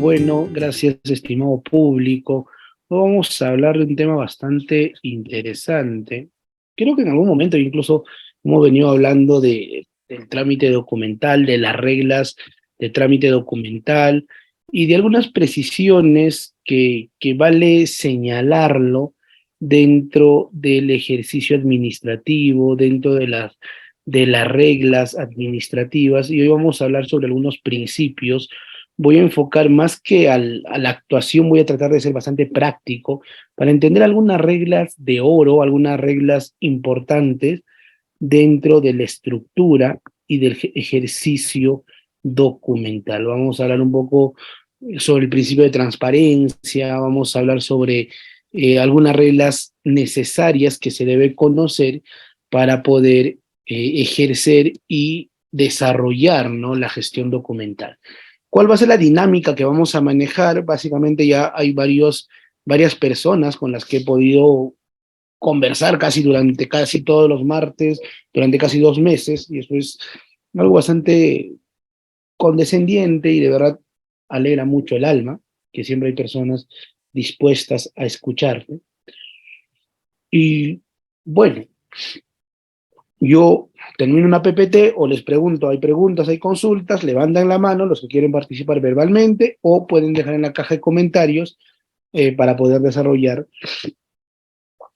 Bueno, gracias, estimado público. Hoy vamos a hablar de un tema bastante interesante. Creo que en algún momento incluso hemos venido hablando del trámite documental, de las reglas de trámite documental y de algunas precisiones que vale señalarlo dentro del ejercicio administrativo, dentro de las reglas administrativas. Y hoy vamos a hablar sobre algunos principios. Voy a enfocar más que a la actuación, voy a tratar de ser bastante práctico para entender algunas reglas de oro, algunas reglas importantes dentro de la estructura y del ejercicio documental. Vamos a hablar un poco sobre el principio de transparencia, vamos a hablar sobre algunas reglas necesarias que se debe conocer para poder ejercer y desarrollar, ¿no?, la gestión documental. ¿Cuál va a ser la dinámica que vamos a manejar? Básicamente ya hay varias personas con las que he podido conversar durante casi todos los martes, durante casi 2 meses, y eso es algo bastante condescendiente y de verdad alegra mucho el alma, que siempre hay personas dispuestas a escucharte. Y bueno, yo termino una PPT o les pregunto, hay preguntas, hay consultas, levantan la mano los que quieren participar verbalmente o pueden dejar en la caja de comentarios para poder desarrollar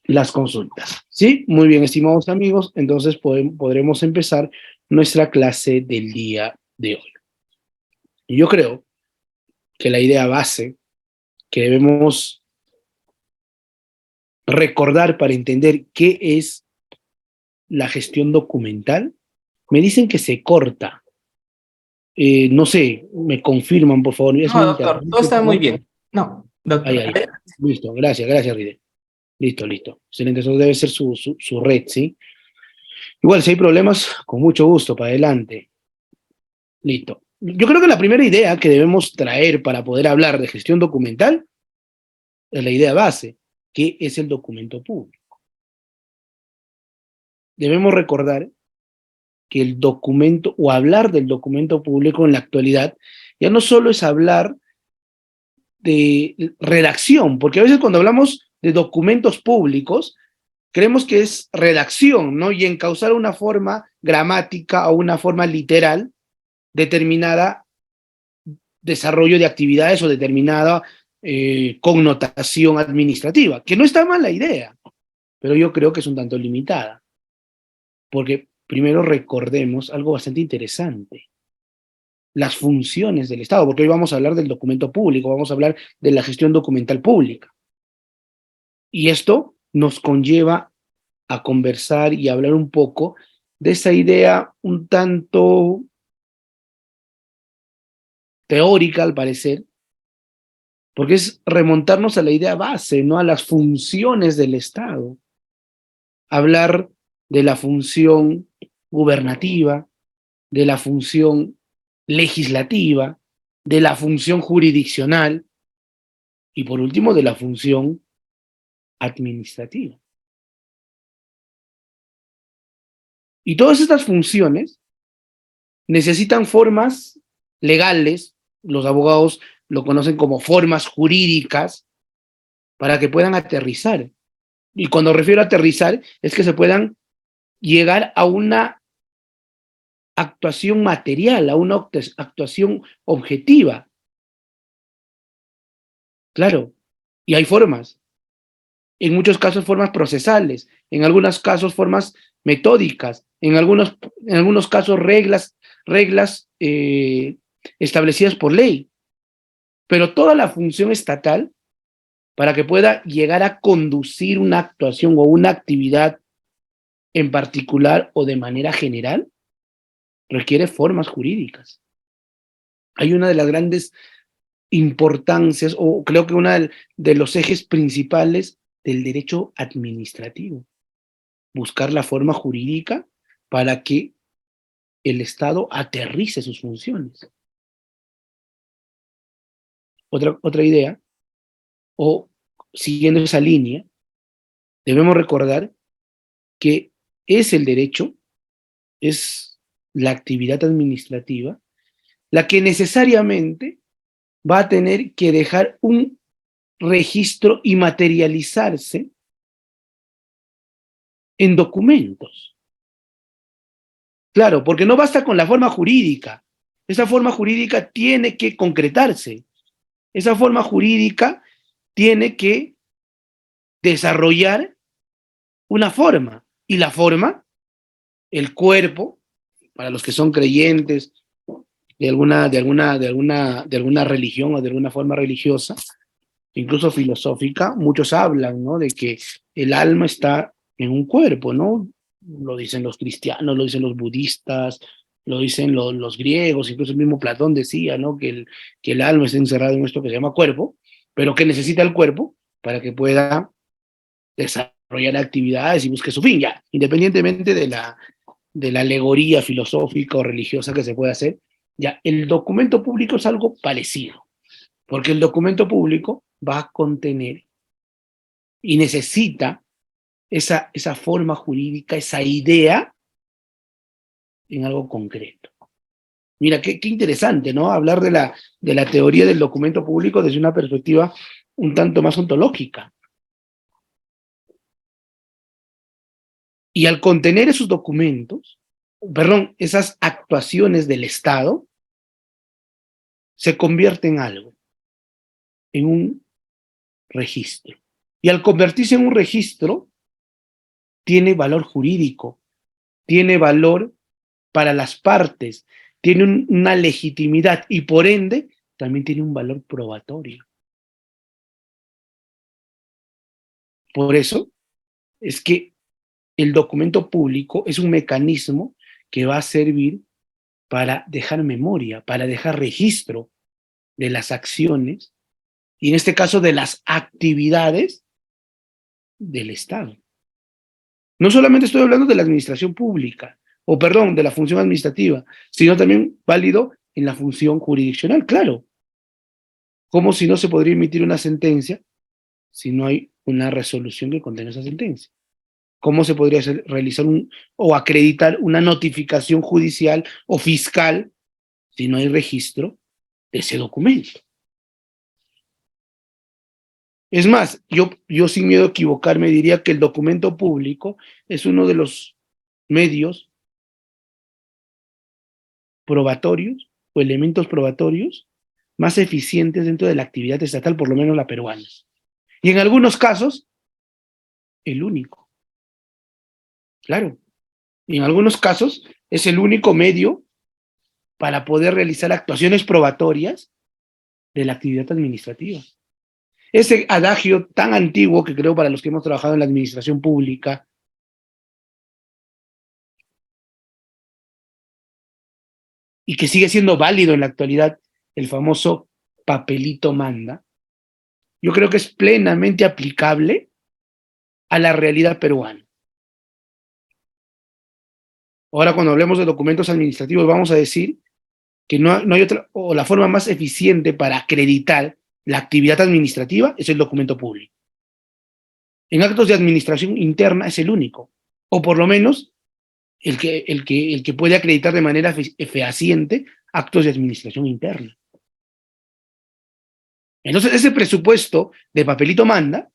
las consultas. ¿Sí? Muy bien, estimados amigos, entonces podremos empezar nuestra clase del día de hoy. Y yo creo que la idea base que debemos recordar para entender qué es la gestión documental, me dicen que se corta. No sé, me confirman, por favor. Es No, mi doctor, internet todo que está muy no. bien. No, Ahí, doctor. ahí. Listo, gracias, Ride. Listo. Excelente, eso debe ser su red, ¿sí? Igual, si hay problemas, con mucho gusto, para adelante. Listo. Yo creo que la primera idea que debemos traer para poder hablar de gestión documental es la idea base, que es el documento público. Debemos recordar que el documento o hablar del documento público en la actualidad ya no solo es hablar de redacción, porque a veces cuando hablamos de documentos públicos creemos que es redacción, ¿no? Y encauzar una forma gramática o una forma literal determinada desarrollo de actividades o determinada connotación administrativa, que no está mal la idea, pero yo creo que es un tanto limitada, porque primero recordemos algo bastante interesante, las funciones del Estado, porque hoy vamos a hablar del documento público, vamos a hablar de la gestión documental pública, y esto nos conlleva a conversar y a hablar un poco de esa idea un tanto teórica, al parecer, porque es remontarnos a la idea base, ¿no?, a las funciones del Estado. Hablar de la función gubernativa, de la función legislativa, de la función jurisdiccional y por último de la función administrativa. Y todas estas funciones necesitan formas legales, los abogados lo conocen como formas jurídicas, para que puedan aterrizar. Y cuando refiero a aterrizar es que se puedan llegar a una actuación material, a una actuación objetiva. Claro, y hay formas, en muchos casos formas procesales, en algunos casos formas metódicas, en algunos casos reglas establecidas por ley, pero toda la función estatal, para que pueda llegar a conducir una actuación o una actividad en particular o de manera general, requiere formas jurídicas. Hay una de las grandes importancias, o creo que uno de los ejes principales del derecho administrativo, buscar la forma jurídica para que el Estado aterrice sus funciones. Otra idea, o siguiendo esa línea, debemos recordar que es el derecho, es la actividad administrativa, la que necesariamente va a tener que dejar un registro y materializarse en documentos. Claro, porque no basta con la forma jurídica. Esa forma jurídica tiene que concretarse. Esa forma jurídica tiene que desarrollar una forma. Y la forma, el cuerpo, para los que son creyentes de alguna religión o de alguna forma religiosa, incluso filosófica, muchos hablan, ¿no? De que el alma está en un cuerpo, ¿no? Lo dicen los cristianos, lo dicen los budistas, lo dicen los griegos, incluso el mismo Platón decía, ¿no? Que el alma está encerrada en esto que se llama cuerpo, pero que necesita el cuerpo para que pueda desarrollar actividades y busque su fin, ya, independientemente de la alegoría filosófica o religiosa que se pueda hacer, ya, el documento público es algo parecido, porque el documento público va a contener y necesita esa forma jurídica, esa idea en algo concreto. Mira, qué interesante, ¿no? Hablar de la teoría del documento público desde una perspectiva un tanto más ontológica. Y al contener esos documentos, perdón, esas actuaciones del Estado, se convierte en algo, en un registro. Y al convertirse en un registro, tiene valor jurídico, tiene valor para las partes, tiene una legitimidad y por ende también tiene un valor probatorio. Por eso es que el documento público es un mecanismo que va a servir para dejar memoria, para dejar registro de las acciones y en este caso de las actividades del Estado. No solamente estoy hablando de la administración pública, o perdón, de la función administrativa, sino también válido en la función jurisdiccional, claro. Como si no se podría emitir una sentencia si no hay una resolución que contenga esa sentencia? ¿Cómo se podría realizar o acreditar una notificación judicial o fiscal si no hay registro de ese documento? Es más, yo sin miedo a equivocarme diría que el documento público es uno de los medios probatorios o elementos probatorios más eficientes dentro de la actividad estatal, por lo menos la peruana. Y en algunos casos, el único, claro. Y en algunos casos es el único medio para poder realizar actuaciones probatorias de la actividad administrativa. Ese adagio tan antiguo que creo para los que hemos trabajado en la administración pública, y que sigue siendo válido en la actualidad, el famoso papelito manda, yo creo que es plenamente aplicable a la realidad peruana. Ahora, cuando hablemos de documentos administrativos, vamos a decir que no hay otra, o la forma más eficiente para acreditar la actividad administrativa es el documento público. En actos de administración interna es el único, o por lo menos el que puede acreditar de manera fehaciente actos de administración interna. Entonces, ese presupuesto de papelito manda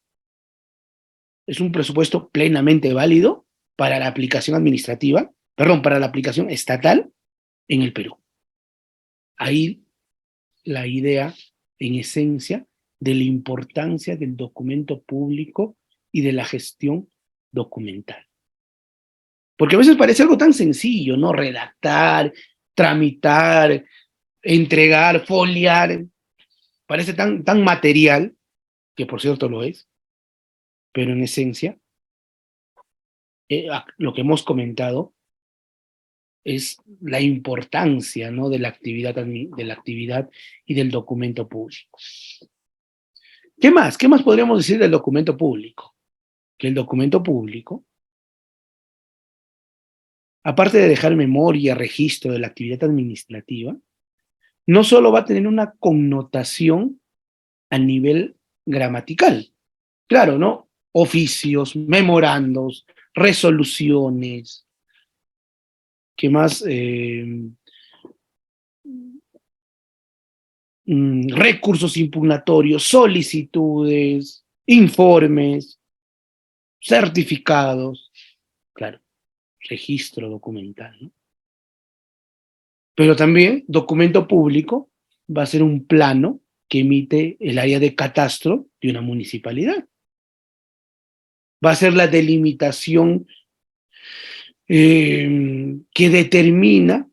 es un presupuesto plenamente válido para la aplicación administrativa, perdón, para la aplicación estatal en el Perú. Ahí la idea, en esencia, de la importancia del documento público y de la gestión documental. Porque a veces parece algo tan sencillo, ¿no? Redactar, tramitar, entregar, foliar, parece tan material, que por cierto lo es, pero en esencia, lo que hemos comentado es la importancia, ¿no? de la actividad y del documento público. ¿Qué más? ¿Qué más podríamos decir del documento público? Que el documento público, aparte de dejar memoria, registro de la actividad administrativa, no solo va a tener una connotación a nivel gramatical, claro, ¿no? Oficios, memorandos, resoluciones, ¿qué más? recursos impugnatorios, solicitudes, informes, certificados, claro, registro documental, ¿no? Pero también documento público va a ser un plano que emite el área de catastro de una municipalidad. Va a ser la delimitación que determina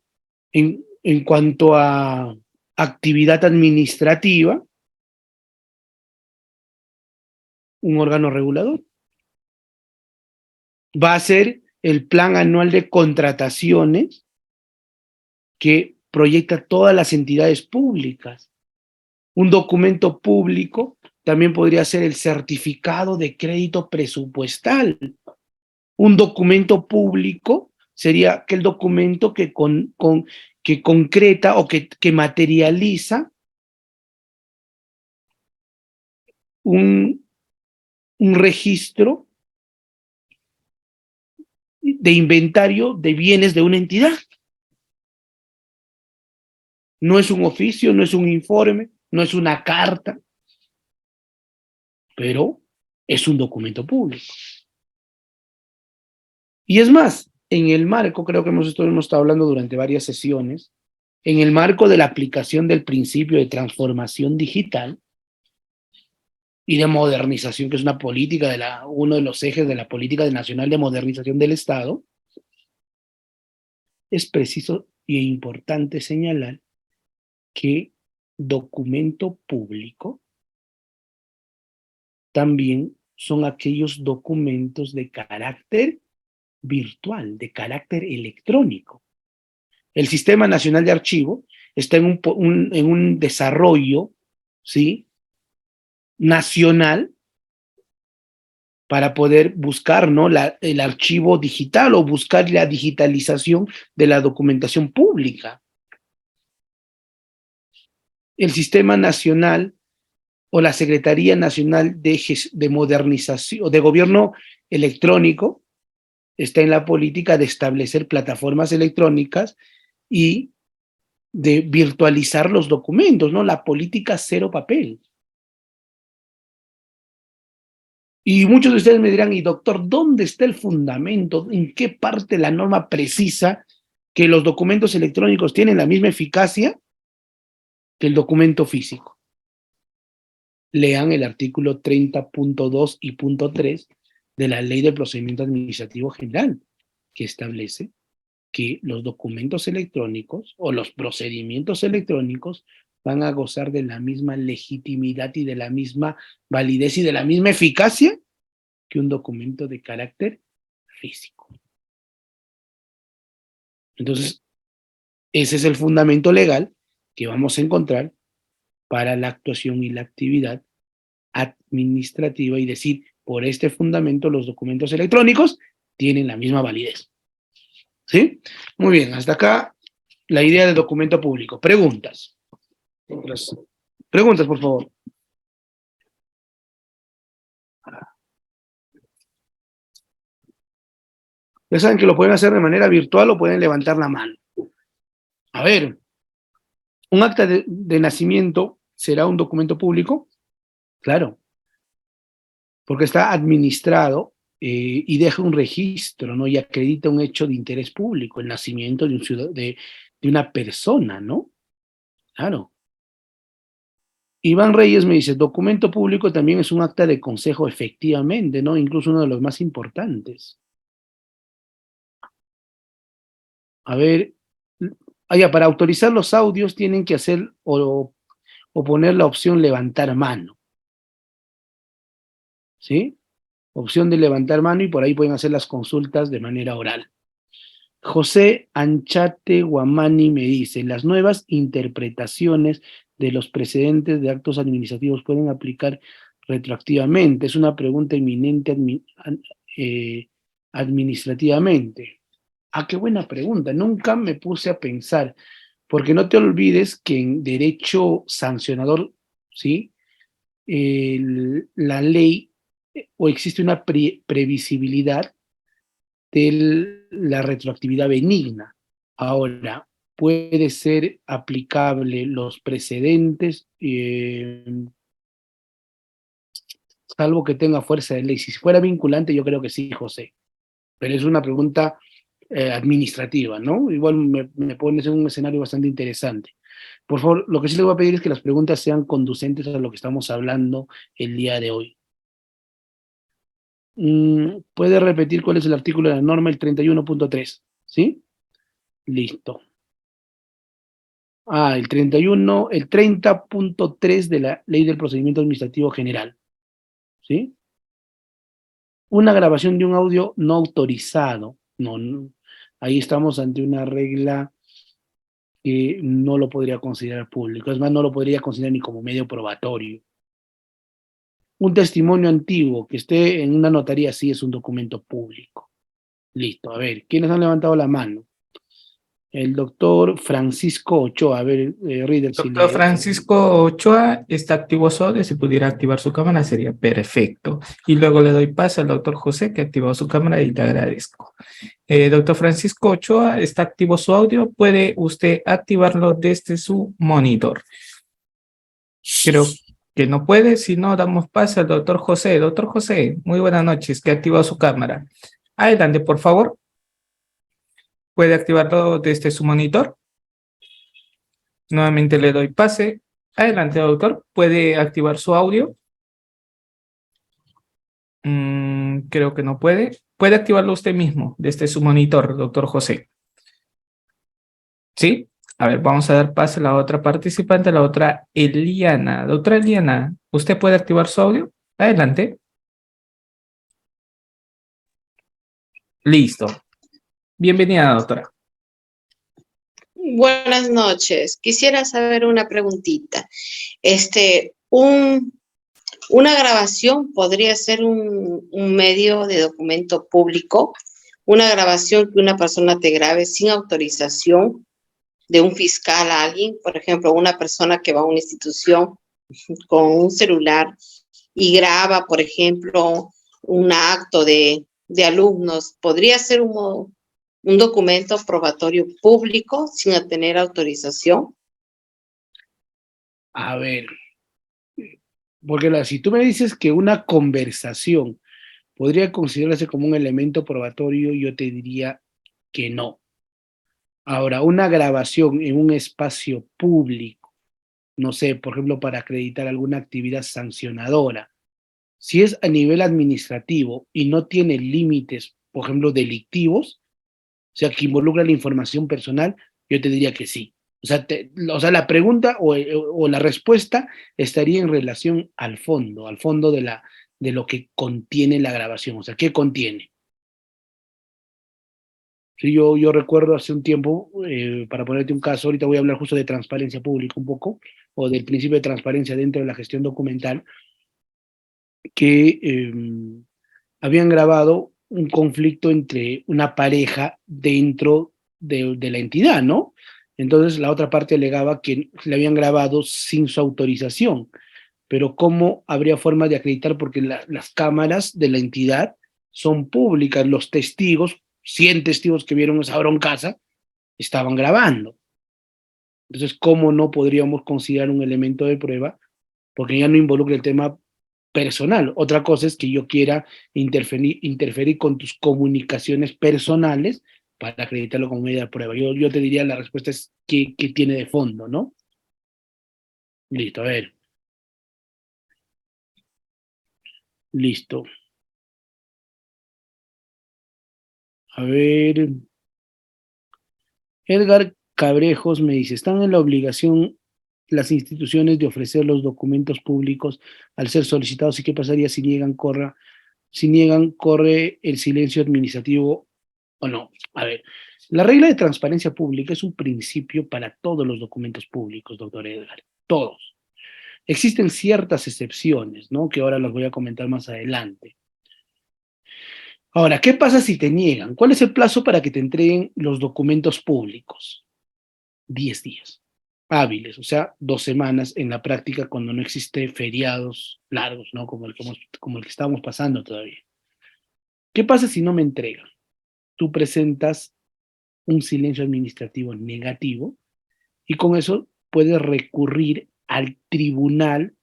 en cuanto a actividad administrativa un órgano regulador. Va a ser el plan anual de contrataciones que proyecta todas las entidades públicas. Un documento público también podría ser el certificado de crédito presupuestal. Un documento público sería aquel documento que concreta o que materializa un registro de inventario de bienes de una entidad. No es un oficio, no es un informe, no es una carta, pero es un documento público. Y es más, en el marco, creo que hemos estado hablando durante varias sesiones, en el marco de la aplicación del principio de transformación digital y de modernización, que es una política uno de los ejes de la política nacional de modernización del Estado, es preciso e importante señalar que documento público también son aquellos documentos de carácter virtual, de carácter electrónico. El Sistema Nacional de Archivo está en un desarrollo, ¿sí?, nacional para poder buscar, ¿no?, el archivo digital o buscar la digitalización de la documentación pública. El Sistema Nacional o la Secretaría Nacional de Modernización, de Gobierno Electrónico, está en la política de establecer plataformas electrónicas y de virtualizar los documentos, ¿no? La política cero papel. Y muchos de ustedes me dirán, y doctor, ¿dónde está el fundamento? ¿En qué parte la norma precisa que los documentos electrónicos tienen la misma eficacia que el documento físico? Lean el artículo 30.2 y punto 3 de la Ley de Procedimiento Administrativo General, que establece que los documentos electrónicos o los procedimientos electrónicos van a gozar de la misma legitimidad y de la misma validez y de la misma eficacia que un documento de carácter físico. Entonces, ese es el fundamento legal que vamos a encontrar para la actuación y la actividad administrativa y decir, por este fundamento los documentos electrónicos tienen la misma validez. ¿Sí? Muy bien, hasta acá la idea de documento público. Preguntas. Preguntas, por favor. Ya saben que lo pueden hacer de manera virtual o pueden levantar la mano. A ver, ¿un acta de nacimiento será un documento público? Claro, porque está administrado y deja un registro, ¿no? Y acredita un hecho de interés público, el nacimiento de una persona, ¿no? Claro. Iván Reyes me dice, documento público también es un acta de consejo, efectivamente, ¿no? Incluso uno de los más importantes. A ver, para autorizar los audios tienen que hacer o poner la opción levantar mano, ¿sí? Opción de levantar mano y por ahí pueden hacer las consultas de manera oral. José Anchate Guamani me dice, las nuevas interpretaciones de los precedentes de actos administrativos pueden aplicar retroactivamente. Es una pregunta eminente administrativamente. Ah, qué buena pregunta. Nunca me puse a pensar, porque no te olvides que en derecho sancionador, ¿sí?, la ley o existe una previsibilidad de la retroactividad benigna. Ahora, puede ser aplicable los precedentes, salvo que tenga fuerza de ley. Si fuera vinculante, yo creo que sí, José, pero es una pregunta administrativa, ¿no? Igual me pones en un escenario bastante interesante. Por favor, lo que sí le voy a pedir es que las preguntas sean conducentes a lo que estamos hablando el día de hoy. ¿Puede repetir cuál es el artículo de la norma, el 31.3? ¿Sí? Listo. El 31, el 30.3 de la Ley del Procedimiento Administrativo General. ¿Sí? Una grabación de un audio no autorizado. No, ahí estamos ante una regla que no lo podría considerar público. Es más, no lo podría considerar ni como medio probatorio. Un testimonio antiguo que esté en una notaría sí es un documento público. Listo, a ver, ¿quiénes han levantado la mano? El doctor Francisco Ochoa. A ver, Reader, si Doctor le... Francisco Ochoa está activo su audio. Si pudiera activar su cámara sería perfecto. Y luego le doy paso al doctor José que activó su cámara y te agradezco. Doctor Francisco Ochoa, está activo su audio. Puede usted activarlo desde su monitor. Creo que no puede, si no damos paso al doctor José. Doctor José, muy buenas noches, que activó su cámara. Adelante, por favor. ¿Puede activarlo desde su monitor? Nuevamente le doy pase. Adelante, doctor. ¿Puede activar su audio? Creo que no puede. ¿Puede activarlo usted mismo desde su monitor, doctor José? ¿Sí? A ver, vamos a dar paso a la otra participante, la otra Eliana. Doctora Eliana, ¿usted puede activar su audio? Adelante. Listo. Bienvenida, doctora. Buenas noches. Quisiera saber una preguntita. Una grabación podría ser un medio de documento público. Una grabación que una persona te grabe sin autorización de un fiscal a alguien, por ejemplo, una persona que va a una institución con un celular y graba, por ejemplo, un acto de alumnos, podría ser un documento probatorio público sin tener autorización. A ver, porque si tú me dices que una conversación podría considerarse como un elemento probatorio, yo te diría que no. Ahora, una grabación en un espacio público, no sé, por ejemplo, para acreditar alguna actividad sancionadora, si es a nivel administrativo y no tiene límites, por ejemplo, delictivos, o sea, que involucra la información personal, yo te diría que sí. O sea, la pregunta o la respuesta estaría en relación al fondo de lo que contiene la grabación. O sea, ¿qué contiene? Sí, yo recuerdo hace un tiempo, para ponerte un caso, ahorita voy a hablar justo de transparencia pública un poco, o del principio de transparencia dentro de la gestión documental, que habían grabado un conflicto entre una pareja dentro de la entidad, ¿no? Entonces la otra parte alegaba que le habían grabado sin su autorización, pero ¿cómo habría forma de acreditar? Porque las cámaras de la entidad son públicas, los testigos, 100 testigos que vieron esa broncaza, estaban grabando. Entonces, ¿cómo no podríamos considerar un elemento de prueba? Porque ya no involucra el tema personal. Otra cosa es que yo quiera interferir con tus comunicaciones personales para acreditarlo como medida de prueba. Yo te diría la respuesta es que tiene de fondo, ¿no? Listo, a ver. Listo. A ver. Edgar Cabrejos me dice, ¿están en la obligación las instituciones de ofrecer los documentos públicos al ser solicitados y qué pasaría si niegan, corre el silencio administrativo o no? A ver, la regla de transparencia pública es un principio para todos los documentos públicos, doctor Edgar, todos. Existen ciertas excepciones, ¿no? Que ahora las voy a comentar más adelante. Ahora, ¿qué pasa si te niegan? ¿Cuál es el plazo para que te entreguen los documentos públicos? 10 días hábiles, o sea, 2 semanas en la práctica cuando no existe feriados largos, ¿no? Como el que estamos pasando todavía. ¿Qué pasa si no me entregan? Tú presentas un silencio administrativo negativo, y con eso puedes recurrir al Tribunal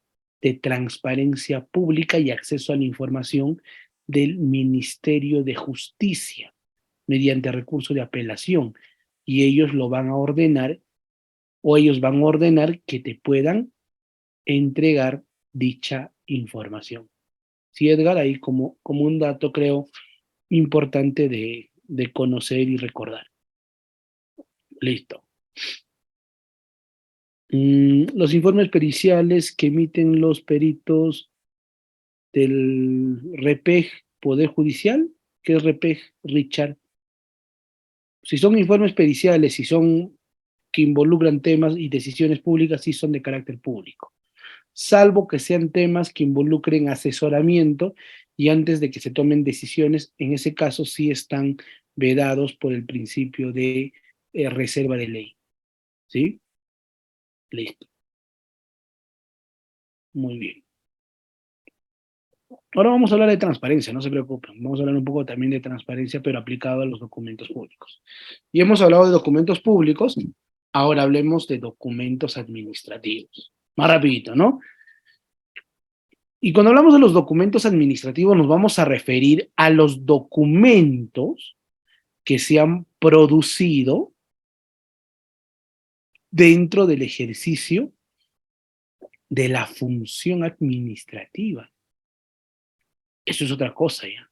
de Transparencia Pública y Acceso a la Información del Ministerio de Justicia mediante recurso de apelación, y ellos lo van a ordenar, o ellos van a ordenar que te puedan entregar dicha información. Sí, Edgar, ahí como un dato creo importante de conocer y recordar. Listo. Los informes periciales que emiten los peritos del REPEG Poder Judicial. ¿Qué es REPEG, Richard? Si son informes periciales, si son que involucran temas y decisiones públicas, sí son de carácter público, salvo que sean temas que involucren asesoramiento y antes de que se tomen decisiones, en ese caso sí están vedados por el principio de reserva de ley. ¿Sí? Listo. Muy bien. Ahora vamos a hablar de transparencia, no se preocupen. Vamos a hablar un poco también de transparencia, pero aplicado a los documentos públicos. Y hemos hablado de documentos públicos, ahora hablemos de documentos administrativos. Más rapidito, ¿no? Y cuando hablamos de los documentos administrativos, nos vamos a referir a los documentos que se han producido dentro del ejercicio de la función administrativa. Eso es otra cosa ya.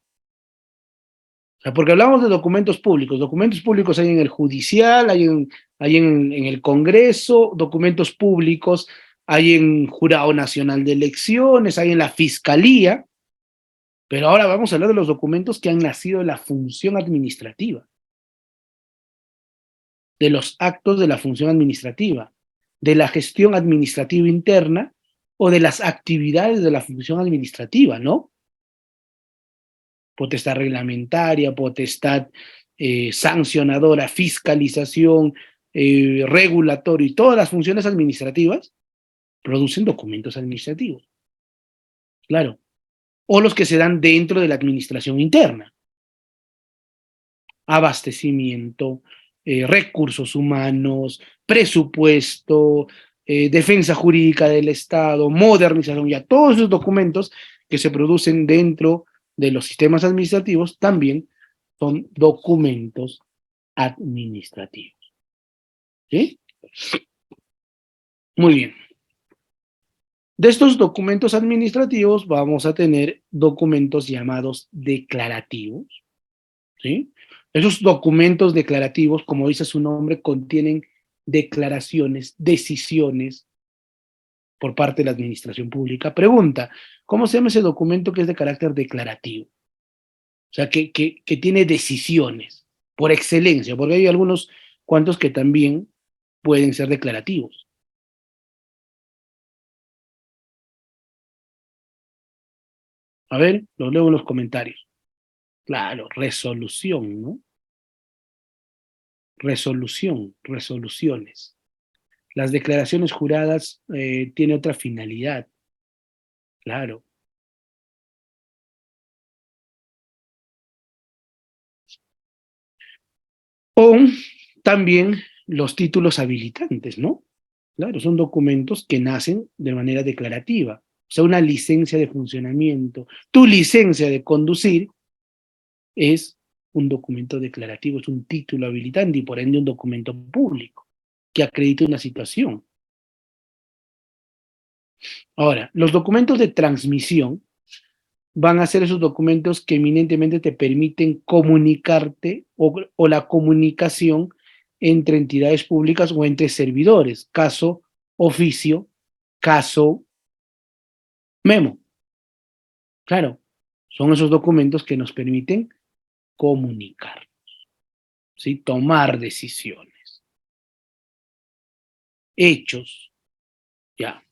O sea, porque hablamos de documentos públicos hay en el judicial, hay en el Congreso, documentos públicos hay en Jurado Nacional de Elecciones, hay en la Fiscalía, pero ahora vamos a hablar de los documentos que han nacido de la función administrativa, de los actos de la función administrativa, de la gestión administrativa interna o de las actividades de la función administrativa, ¿no? Potestad reglamentaria, potestad sancionadora, fiscalización, regulatorio y todas las funciones administrativas producen documentos administrativos. Claro. O los que se dan dentro de la administración interna. Abastecimiento, recursos humanos, presupuesto, defensa jurídica del Estado, modernización, ya todos esos documentos que se producen dentro de los sistemas administrativos también son documentos administrativos. ¿Sí? Muy bien. De estos documentos administrativos vamos a tener documentos llamados declarativos. ¿Sí? Esos documentos declarativos, como dice su nombre, contienen declaraciones, decisiones por parte de la administración pública. Pregunta, ¿cómo se llama ese documento que es de carácter declarativo? O sea, que tiene decisiones por excelencia, porque hay algunos cuantos que también pueden ser declarativos. A ver, los leo en los comentarios. Claro, resolución, ¿no? Resolución, resoluciones. Las declaraciones juradas tienen otra finalidad, claro. O también los títulos habilitantes, ¿no? Claro, son documentos que nacen de manera declarativa. O sea, una licencia de funcionamiento. Tu licencia de conducir es un documento declarativo, es un título habilitante y por ende un documento público que acredita una situación. Ahora, los documentos de transmisión van a ser esos documentos que eminentemente te permiten comunicarte o la comunicación entre entidades públicas o entre servidores, caso oficio, caso memo. Claro, son esos documentos que nos permiten comunicar, ¿sí? Tomar decisiones, hechos, ya.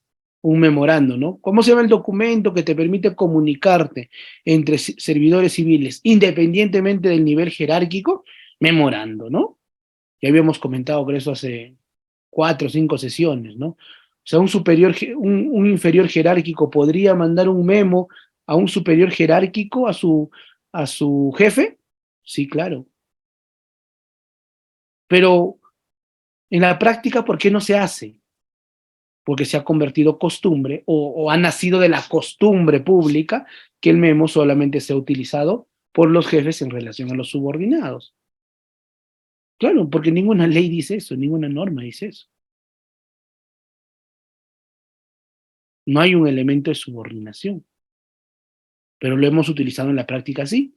Un memorando, ¿no? ¿Cómo se llama el documento que te permite comunicarte entre servidores civiles independientemente del nivel jerárquico? Memorando, ¿no? Ya habíamos comentado que eso hace 4 o 5 sesiones, ¿no? O sea, un inferior jerárquico podría mandar un memo a un superior jerárquico, a su jefe. Sí, claro. Pero en la práctica, ¿por qué no se hace? Porque se ha convertido costumbre o ha nacido de la costumbre pública que el memo solamente sea utilizado por los jefes en relación a los subordinados. Claro, porque ninguna ley dice eso, ninguna norma dice eso. No hay un elemento de subordinación, pero lo hemos utilizado en la práctica así.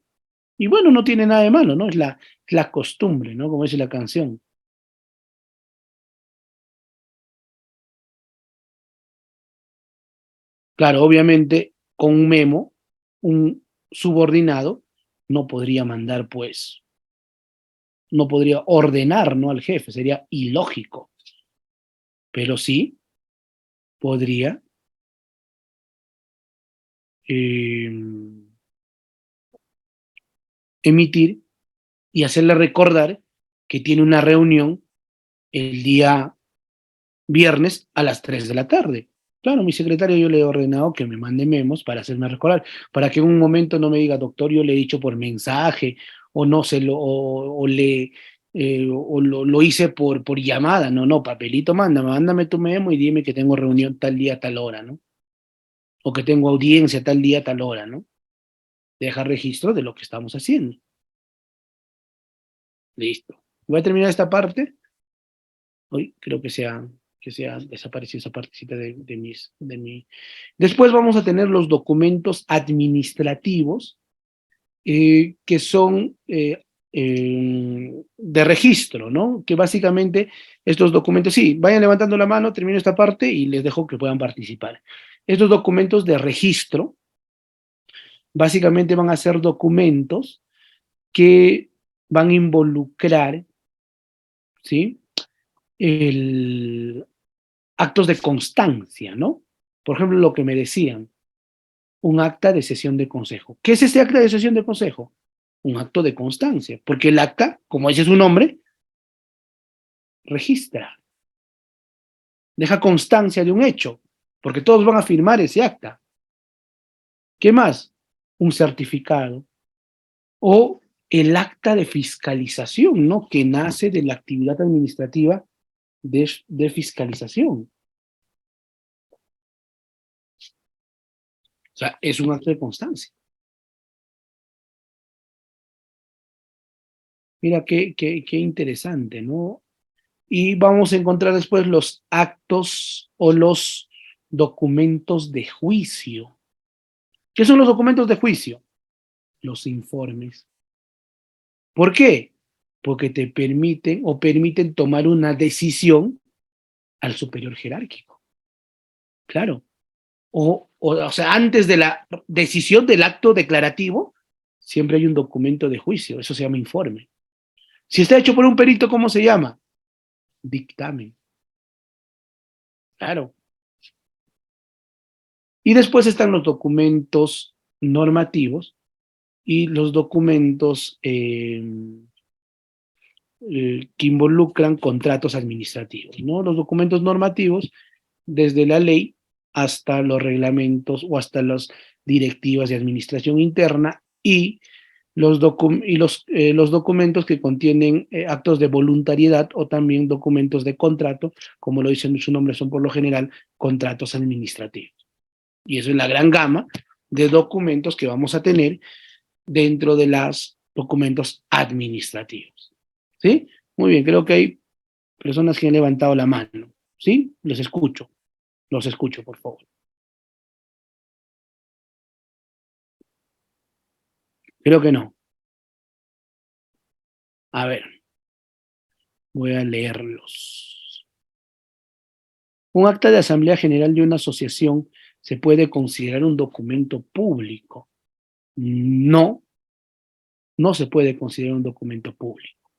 Y bueno, no tiene nada de malo, ¿no? Es la costumbre, ¿no? Como dice la canción. Claro, obviamente, con un memo, un subordinado no podría mandar, pues, no podría ordenar, ¿no? Al jefe, sería ilógico, pero sí podría eh, emitir y hacerle recordar que tiene una reunión el día viernes a las 3 de la tarde. Claro, mi secretario yo le he ordenado que me mande memos para hacerme recordar, para que en un momento no me diga, doctor, yo le he dicho por mensaje, o no se lo, o le, o lo hice por llamada. No, no, papelito, mándame tu memo y dime que tengo reunión tal día, tal hora, ¿no? O que tengo audiencia tal día, tal hora, ¿no? Deja registro de lo que estamos haciendo. Listo. Voy a terminar esta parte. Hoy creo que se ha desaparecido esa partecita de mi. Después vamos a tener los documentos administrativos que son de registro, ¿no? Que básicamente estos documentos, sí, vayan levantando la mano, termino esta parte y les dejo que puedan participar. Estos documentos de registro básicamente van a ser documentos que van a involucrar, ¿sí? El, actos de constancia, ¿no? Por ejemplo, lo que me decían, un acta de sesión de consejo. ¿Qué es este acta de sesión de consejo? Un acto de constancia, porque el acta, como dice su nombre, registra, deja constancia de un hecho, porque todos van a firmar ese acta. ¿Qué más? Un certificado o el acta de fiscalización, ¿no? Que nace de la actividad administrativa de fiscalización. O sea, es un acto de constancia. Mira qué interesante, ¿no? Y vamos a encontrar después los actos o los documentos de juicio. ¿Qué son los documentos de juicio? Los informes. ¿Por qué? Porque te permiten o permiten tomar una decisión al superior jerárquico. Claro. O sea, antes de la decisión del acto declarativo, siempre hay un documento de juicio. Eso se llama informe. Si está hecho por un perito, ¿cómo se llama? Dictamen. Claro. Y después están los documentos normativos y los documentos que involucran contratos administrativos, ¿no? Los documentos normativos, desde la ley hasta los reglamentos o hasta las directivas de administración interna y los documentos que contienen actos de voluntariedad o también documentos de contrato, como lo dice en su nombre, son por lo general contratos administrativos. Y eso es la gran gama de documentos que vamos a tener dentro de los documentos administrativos. ¿Sí? Muy bien, creo que hay personas que han levantado la mano. ¿Sí? Los escucho, por favor. Creo que no. A ver, voy a leerlos. Un acta de asamblea general de una asociación se puede considerar un documento público. No, no se puede considerar un documento público.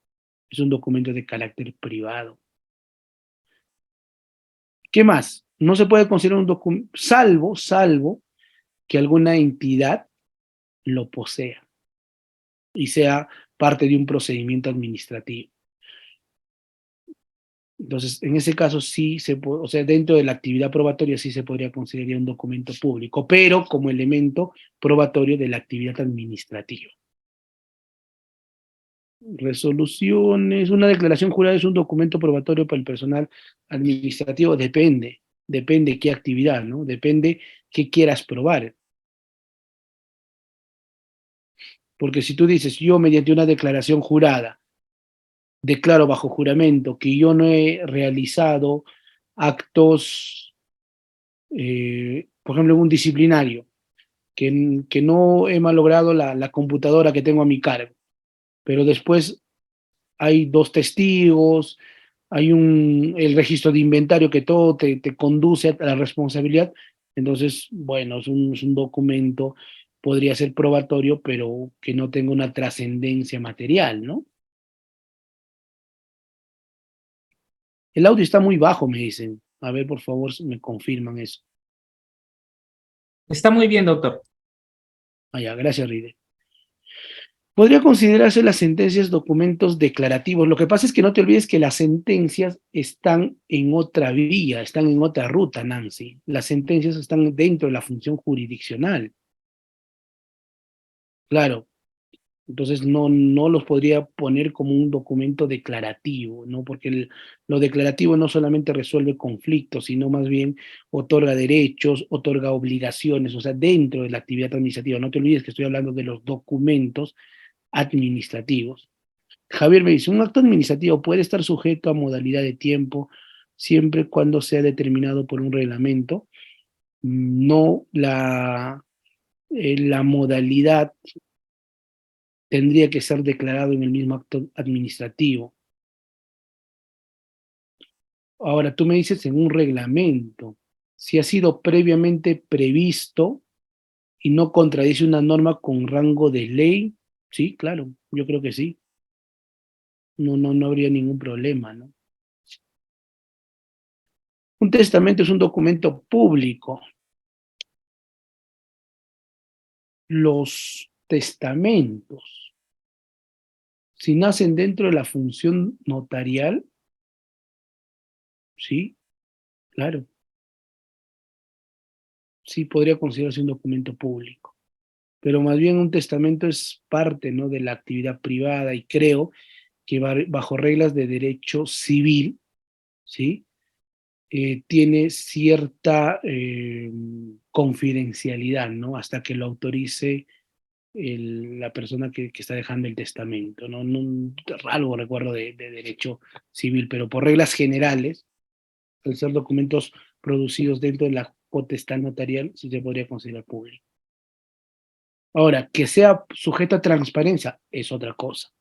Es un documento de carácter privado. ¿Qué más? No se puede considerar un documento, salvo que alguna entidad lo posea y sea parte de un procedimiento administrativo. Entonces, en ese caso sí se puede, o sea, dentro de la actividad probatoria sí se podría considerar un documento público, pero como elemento probatorio de la actividad administrativa. Resoluciones, una declaración jurada es un documento probatorio para el personal administrativo, depende qué actividad, ¿no? Depende qué quieras probar. Porque si tú dices, yo mediante una declaración jurada, declaro bajo juramento que yo no he realizado actos, por ejemplo, en un disciplinario, que no he malogrado la computadora que tengo a mi cargo, pero después hay dos testigos, hay el registro de inventario que todo te conduce a la responsabilidad. Entonces, bueno, es un documento, podría ser probatorio, pero que no tenga una trascendencia material, ¿no? El audio está muy bajo, me dicen. A ver, por favor, si me confirman eso. Está muy bien, doctor. Ah, ya, gracias, Ride. Podría considerarse las sentencias documentos declarativos. Lo que pasa es que no te olvides que las sentencias están en otra vía, están en otra ruta, Nancy. Las sentencias están dentro de la función jurisdiccional. Claro, entonces no los podría poner como un documento declarativo, ¿no? Porque lo declarativo no solamente resuelve conflictos, sino más bien otorga derechos, otorga obligaciones, o sea, dentro de la actividad administrativa. No te olvides que estoy hablando de los documentos administrativos. Javier me dice, un acto administrativo puede estar sujeto a modalidad de tiempo siempre cuando sea determinado por un reglamento. No la modalidad tendría que ser declarado en el mismo acto administrativo. Ahora, tú me dices en un reglamento, si ha sido previamente previsto y no contradice una norma con rango de ley, sí, claro, yo creo que sí. No habría ningún problema, ¿no? Un testamento es un documento público. Los testamentos, si nacen dentro de la función notarial, sí, claro, sí podría considerarse un documento público. Pero más bien un testamento es parte, ¿no?, de la actividad privada y creo que bajo reglas de derecho civil, ¿sí? Tiene cierta confidencialidad, ¿no? Hasta que lo autorice la persona que está dejando el testamento, ¿no? Algo recuerdo de derecho civil, pero por reglas generales, al ser documentos producidos dentro de la potestad notarial, sí se podría considerar público. Ahora, que sea sujeto a transparencia es otra cosa.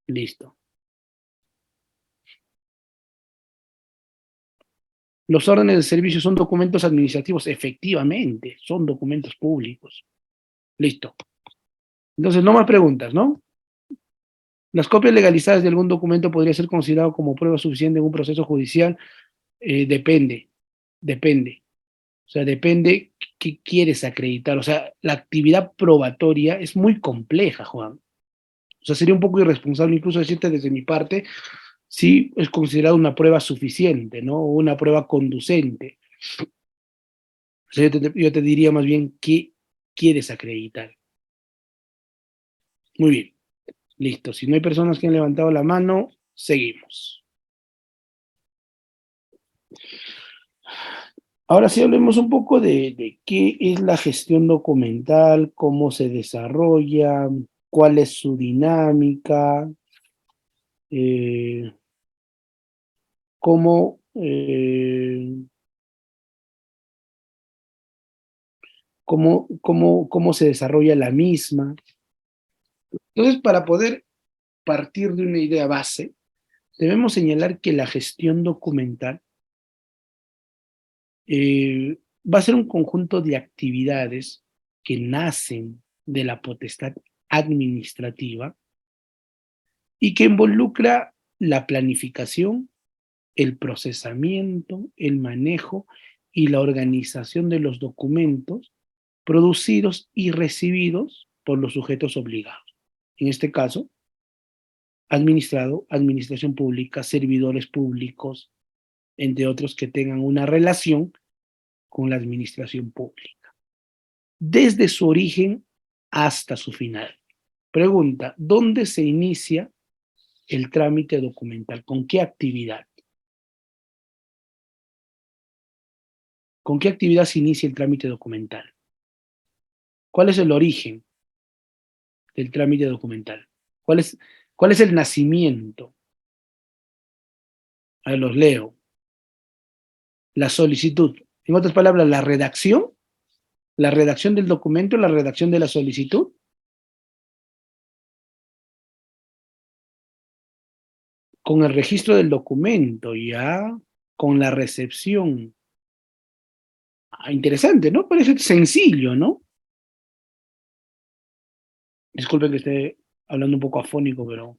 Listo. Los órdenes de servicio son documentos administrativos, efectivamente, son documentos públicos. Listo. Entonces, no más preguntas, ¿no? Las copias legalizadas de algún documento podría ser considerado como prueba suficiente en un proceso judicial. Depende. O sea, depende qué quieres acreditar. O sea, la actividad probatoria es muy compleja, Juan. O sea, sería un poco irresponsable incluso decirte desde mi parte si es considerado una prueba suficiente, ¿no? O una prueba conducente. O sea, yo te diría más bien qué quieres acreditar. Muy bien, listo. Si no hay personas que han levantado la mano, seguimos. Ahora sí hablemos un poco de qué es la gestión documental, cómo se desarrolla, cuál es su dinámica, eh, cómo, cómo se desarrolla la misma. Entonces, para poder partir de una idea base, debemos señalar que la gestión documental va a ser un conjunto de actividades que nacen de la potestad administrativa y que involucra la planificación, el procesamiento, el manejo y la organización de los documentos producidos y recibidos por los sujetos obligados. En este caso, administración pública, servidores públicos, entre otros que tengan una relación con la administración pública, desde su origen hasta su final. Pregunta, ¿dónde se inicia el trámite documental? ¿Con qué actividad? ¿Con qué actividad se inicia el trámite documental? ¿Cuál es el origen del trámite documental? ¿Cuál es el nacimiento? A ver, los leo. La solicitud. En otras palabras, la redacción del documento, la redacción de la solicitud. Con el registro del documento, ya, con la recepción. Ah, interesante, ¿no? Parece sencillo, ¿no? Disculpen que esté hablando un poco afónico, pero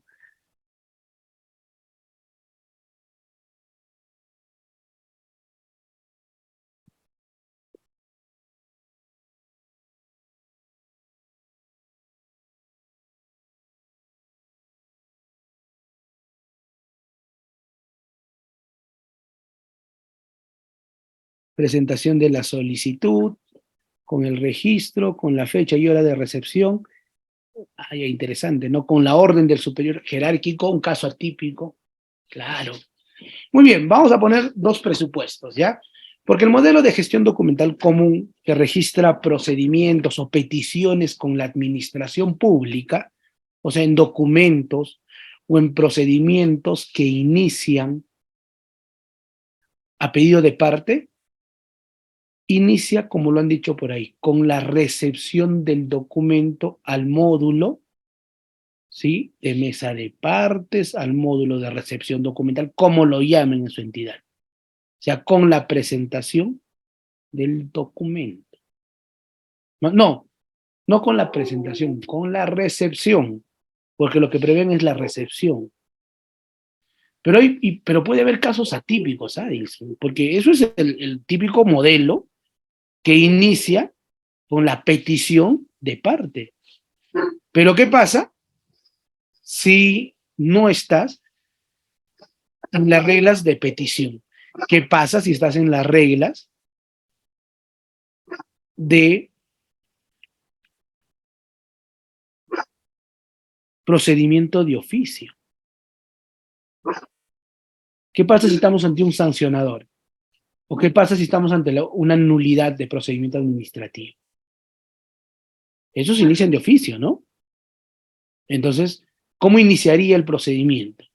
presentación de la solicitud, con el registro, con la fecha y hora de recepción. Ah, ya, interesante, ¿no? Con la orden del superior jerárquico, un caso atípico. Claro. Muy bien, vamos a poner dos presupuestos, ¿ya? Porque el modelo de gestión documental común que registra procedimientos o peticiones con la administración pública, o sea, en documentos o en procedimientos que inician a pedido de parte, inicia, como lo han dicho por ahí, con la recepción del documento al módulo, ¿sí? De mesa de partes, al módulo de recepción documental, como lo llamen en su entidad. O sea, con la presentación del documento. No, no con la presentación, con la recepción, porque lo que prevén es la recepción. Pero puede haber casos atípicos, ¿sabes? Porque eso es el típico modelo que inicia con la petición de parte. Pero ¿qué pasa si no estás en las reglas de petición? ¿Qué pasa si estás en las reglas de procedimiento de oficio? ¿Qué pasa si estamos ante un sancionador? ¿O qué pasa si estamos ante una nulidad de procedimiento administrativo? Esos inician de oficio, ¿no? Entonces, ¿cómo iniciaría el procedimiento?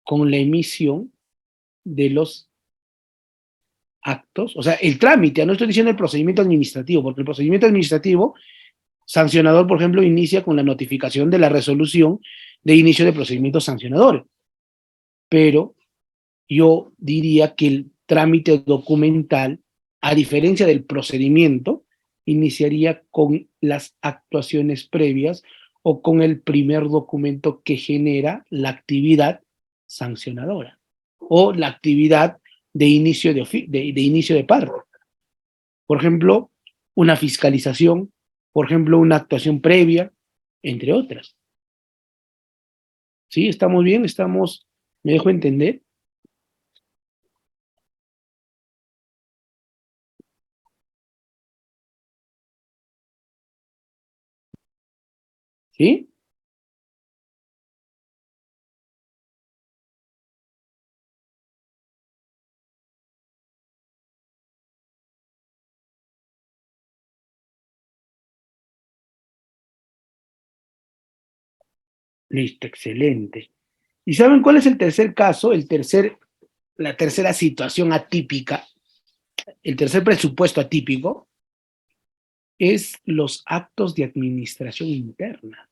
Con la emisión de los actos, o sea, el trámite, no estoy diciendo el procedimiento administrativo, porque el procedimiento administrativo, sancionador, por ejemplo, inicia con la notificación de la resolución de inicio de procedimiento sancionador. Pero yo diría que el trámite documental, a diferencia del procedimiento, iniciaría con las actuaciones previas o con el primer documento que genera la actividad sancionadora o la actividad de inicio de inicio de parte. Por ejemplo, una fiscalización, por ejemplo, una actuación previa, entre otras. ¿Sí? ¿Estamos bien? ¿Me dejo entender? ¿Sí? Listo, excelente. ¿Y saben cuál es el tercer caso? La tercera situación atípica, el tercer presupuesto atípico, es los actos de administración interna.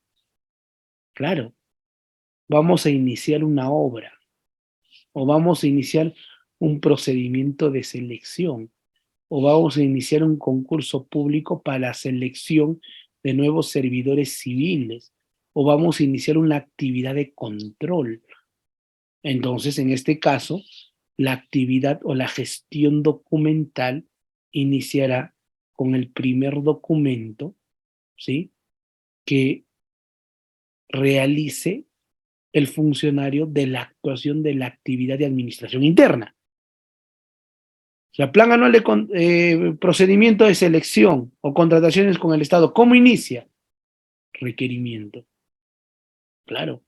Claro, vamos a iniciar una obra o vamos a iniciar un procedimiento de selección o vamos a iniciar un concurso público para la selección de nuevos servidores civiles o vamos a iniciar una actividad de control. Entonces, en este caso, la actividad o la gestión documental iniciará con el primer documento, ¿sí? Que realice el funcionario de la actuación de la actividad de administración interna. O sea, plan anual de procedimiento de selección o contrataciones con el Estado, ¿cómo inicia? requerimiento. Claro.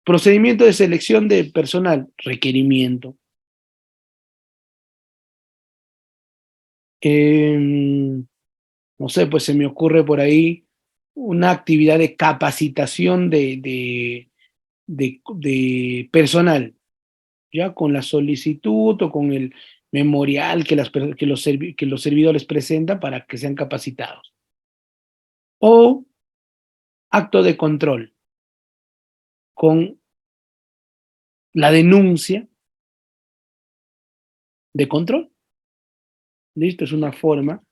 Procedimiento de selección de personal, requerimiento. No sé, pues se me ocurre por ahí una actividad de capacitación de personal, ya con la solicitud o con el memorial que los servidores presentan para que sean capacitados. O acto de control con la denuncia de control. ¿Listo? Es una forma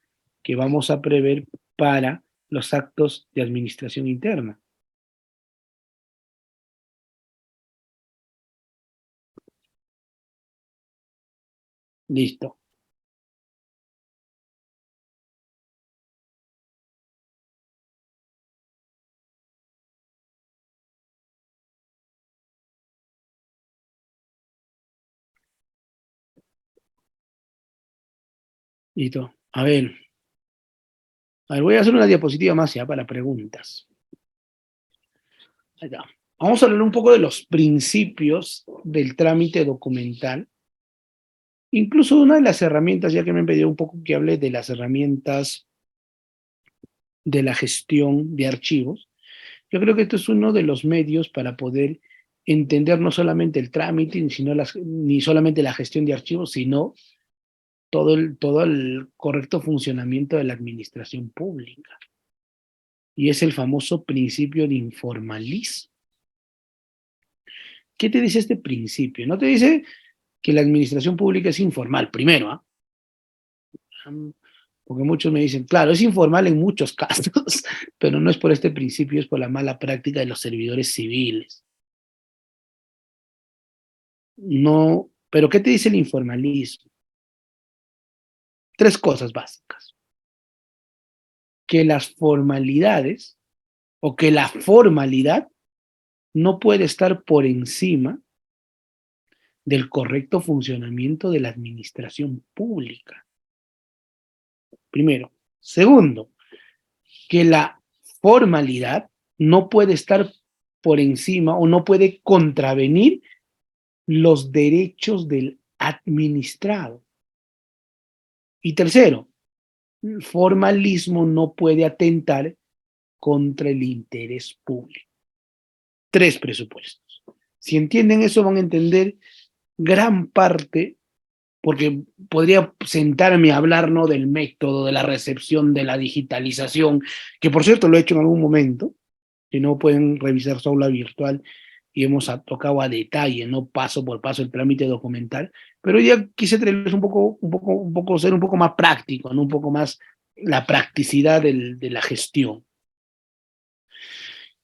que vamos a prever para los actos de administración interna. Listo. Listo. Voy a hacer una diapositiva más ya para preguntas. Ahí está. Vamos a hablar un poco de los principios del trámite documental. Incluso una de las herramientas, ya que me han pedido un poco que hable de las herramientas de la gestión de archivos, yo creo que esto es uno de los medios para poder entender no solamente el trámite, ni solamente la gestión de archivos, sino todo el correcto funcionamiento de la administración pública. Y es el famoso principio de informalismo. ¿Qué te dice este principio? No te dice que la administración pública es informal, primero, ¿ah? Porque muchos me dicen, claro, es informal en muchos casos, pero no es por este principio, es por la mala práctica de los servidores civiles. No, pero ¿qué te dice el informalismo? Tres cosas básicas. Que las formalidades o que la formalidad no puede estar por encima del correcto funcionamiento de la administración pública. Primero. Segundo, que la formalidad no puede estar por encima o no puede contravenir los derechos del administrado. Y tercero, el formalismo no puede atentar contra el interés público. Tres presupuestos. Si entienden eso, van a entender gran parte, porque podría sentarme a hablar, ¿no?, del método, de la recepción, de la digitalización, que por cierto lo he hecho en algún momento, que no pueden revisar su aula virtual y hemos tocado a detalle, no paso por paso el trámite documental, pero ya quise traerles ser un poco más práctico, ¿no?, un poco más la practicidad de la gestión.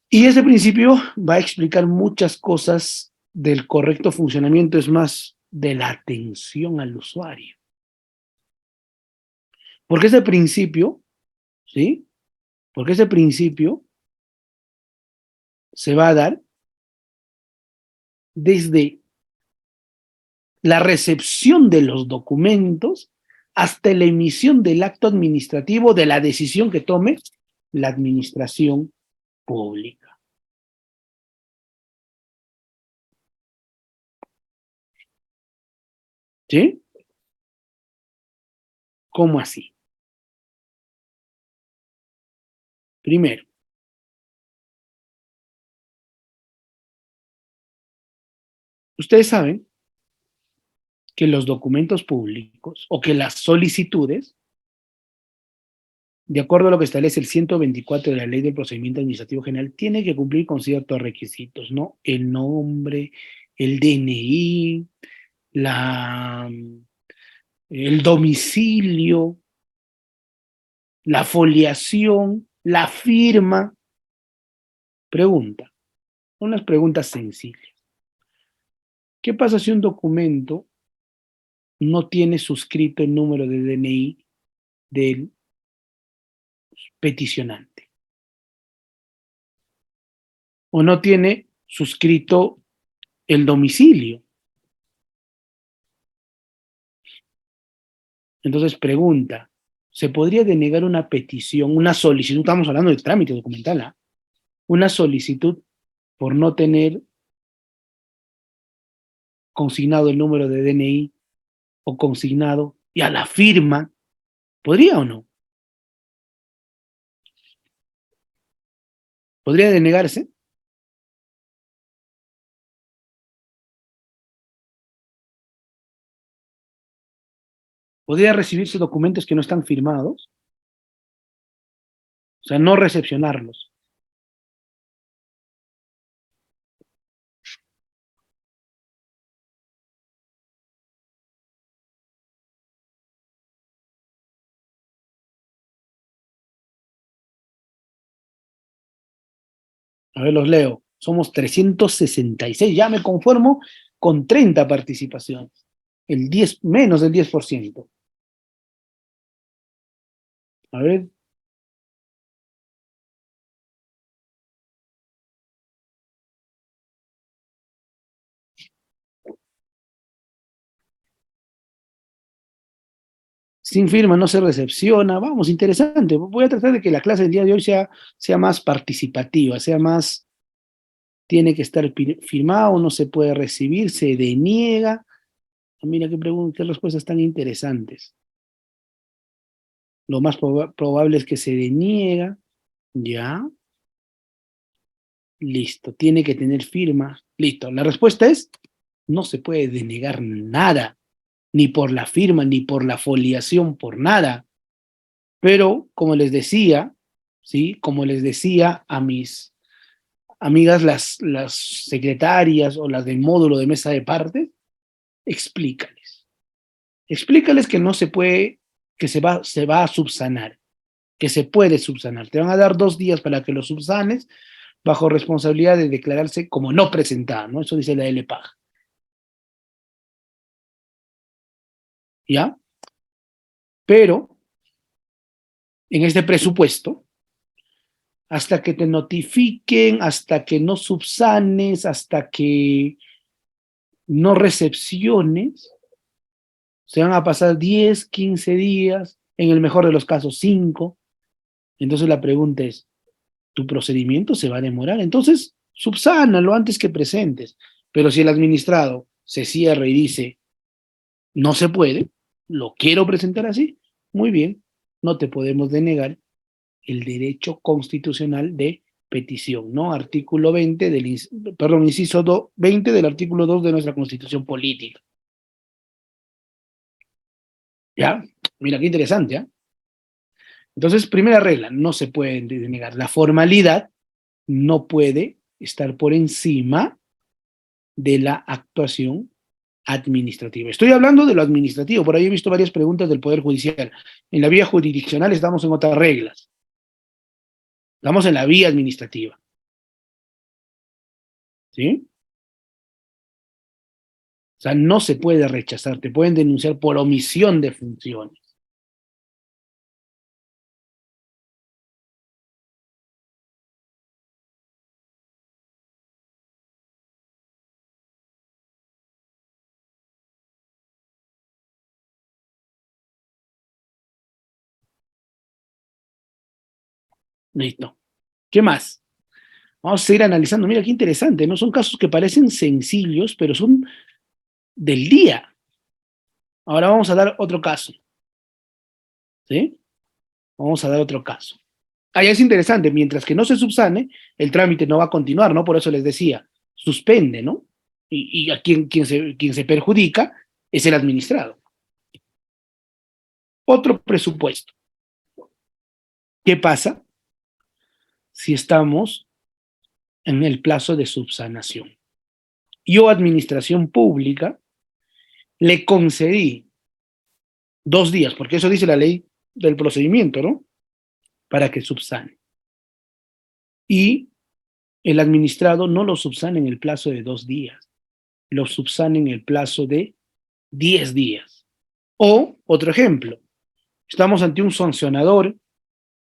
Y ese principio va a explicar muchas cosas del correcto funcionamiento, es más, de la atención al usuario. Porque ese principio, ¿sí? Porque ese principio se va a dar desde la recepción de los documentos hasta la emisión del acto administrativo de la decisión que tome la administración pública. ¿Sí? ¿Cómo así? Primero, ustedes saben que los documentos públicos o que las solicitudes, de acuerdo a lo que establece el 124 de la Ley del Procedimiento Administrativo General, tienen que cumplir con ciertos requisitos, ¿no? El nombre, el DNI, el domicilio, la foliación, la firma. Pregunta, son las preguntas sencillas. ¿Qué pasa si un documento no tiene suscrito el número de DNI del peticionante? ¿O no tiene suscrito el domicilio? Entonces pregunta, se podría denegar una petición, una solicitud, estamos hablando de trámite documental, ¿ah? Una solicitud por no tener consignado el número de DNI o consignado y a la firma, ¿podría o no? ¿Podría denegarse? ¿Podría recibirse documentos que no están firmados? O sea, no recepcionarlos. A ver, los leo. Somos 366. Ya me conformo con 30 participaciones. El 10, menos del 10%. A ver. Sin firma no se recepciona. Vamos, interesante. Voy a tratar de que la clase del día de hoy sea más participativa, sea más, tiene que estar firmado, no se puede recibir, se deniega. Mira qué preguntas, qué respuestas tan interesantes. Lo más probable es que se deniega. Ya. Listo. Tiene que tener firma. Listo. La respuesta es, no se puede denegar nada, ni por la firma, ni por la foliación, por nada. Pero, como les decía, ¿sí? Como les decía a mis amigas, las secretarias o las del módulo de mesa de partes, explícales. Explícales que no se puede, que se va a subsanar, que se puede subsanar. Te van a dar 2 días para que lo subsanes bajo responsabilidad de declararse como no presentada, ¿no? Eso dice la LPAG. ¿Ya? Pero, en este presupuesto, hasta que te notifiquen, hasta que no subsanes, hasta que no recepciones, se van a pasar 10, 15 días, en el mejor de los casos 5. Entonces la pregunta es, ¿tu procedimiento se va a demorar? Entonces, subsánalo antes que presentes. Pero si el administrado se cierra y dice, no se puede, lo quiero presentar así, muy bien, no te podemos denegar el derecho constitucional de petición, ¿no? Artículo 20 del, perdón, inciso 20 del artículo 2 de nuestra Constitución Política. ¿Ya? Mira, qué interesante, ¿ah? Entonces, primera regla, no se puede denegar. La formalidad no puede estar por encima de la actuación administrativa. Estoy hablando de lo administrativo, por ahí he visto varias preguntas del Poder Judicial. En la vía jurisdiccional estamos en otras reglas. Estamos en la vía administrativa. ¿Sí? O sea, no se puede rechazar, te pueden denunciar por omisión de funciones. Listo. ¿Qué más? Vamos a seguir analizando. Mira, qué interesante, ¿no? Son casos que parecen sencillos, pero son del día. Ahora vamos a dar otro caso. ¿Sí? Vamos a dar otro caso. Ahí es interesante, mientras que no se subsane, el trámite no va a continuar, ¿no? Por eso les decía, suspende, ¿no? Y a quien se perjudica es el administrado. Otro presupuesto. ¿Qué pasa si estamos en el plazo de subsanación? Yo, administración pública, le concedí 2 días, porque eso dice la ley del procedimiento, ¿no? Para que subsane. Y el administrado no lo subsana en el plazo de 2 días, lo subsana en el plazo de 10 días. O, otro ejemplo, estamos ante un sancionador,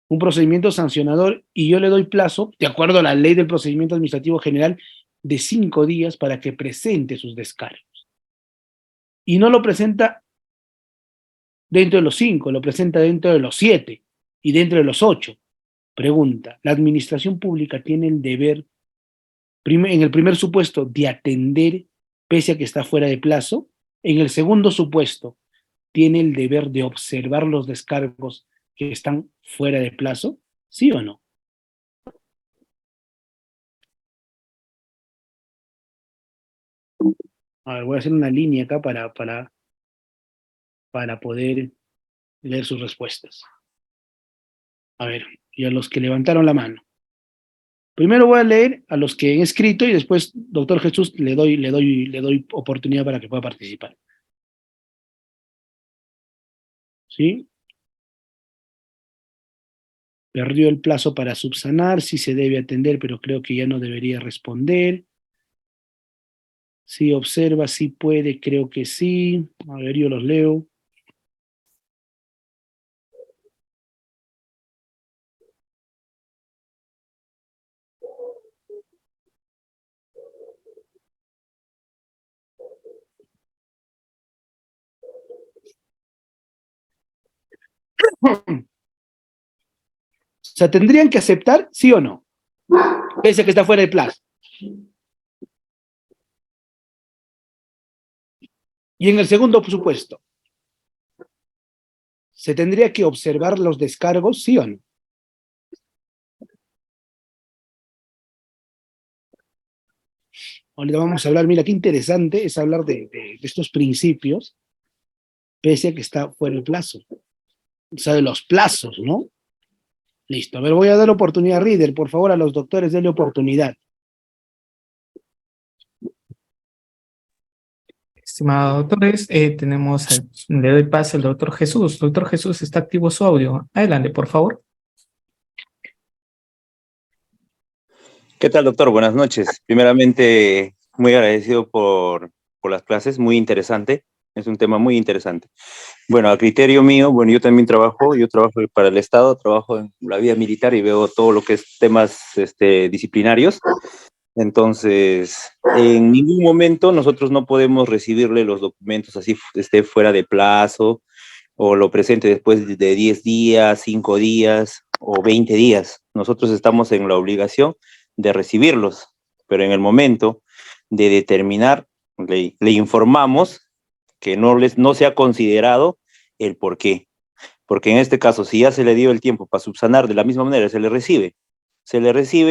un procedimiento sancionador, y yo le doy plazo, de acuerdo a la ley del procedimiento administrativo general, de 5 días para que presente sus descargos. Y no lo presenta dentro de los 5, lo presenta dentro de los 7 y dentro de los 8. Pregunta, ¿la administración pública tiene el deber, en el primer supuesto, de atender pese a que está fuera de plazo? En el segundo supuesto, ¿tiene el deber de observar los descargos que están fuera de plazo? ¿Sí o no? A ver, voy a hacer una línea acá para poder leer sus respuestas. A ver, y a los que levantaron la mano. Primero voy a leer a los que han escrito y después, doctor Jesús, le doy oportunidad para que pueda participar. ¿Sí? Perdió el plazo para subsanar, sí se debe atender, pero creo que ya no debería responder. Sí observa, sí puede, creo que sí. A ver, yo los leo. O sea, ¿tendrían que aceptar, sí o no? Pese a que está fuera de plazo. Y en el segundo supuesto, ¿se tendría que observar los descargos, sí o no? Ahorita vamos a hablar, mira, qué interesante es hablar de estos principios, pese a que está fuera de plazo. O sea, de los plazos, ¿no? Listo. A ver, voy a dar oportunidad, Reader. Por favor, a los doctores, denle oportunidad. Estimados doctores, le doy paso al doctor Jesús. Doctor Jesús, está activo su audio. Adelante, por favor. ¿Qué tal, doctor? Buenas noches. Primeramente, muy agradecido por las clases, muy interesante. Es un tema muy interesante. Bueno, a criterio mío, bueno, yo también yo trabajo para el Estado, trabajo en la vía militar y veo todo lo que es temas disciplinarios. Entonces, en ningún momento nosotros no podemos recibirle los documentos así esté fuera de plazo o lo presente después de 10 días, 5 días o 20 días. Nosotros estamos en la obligación de recibirlos, pero en el momento de determinar, le informamos que no se ha considerado el por qué. Porque en este caso, si ya se le dio el tiempo para subsanar, de la misma manera se le recibe,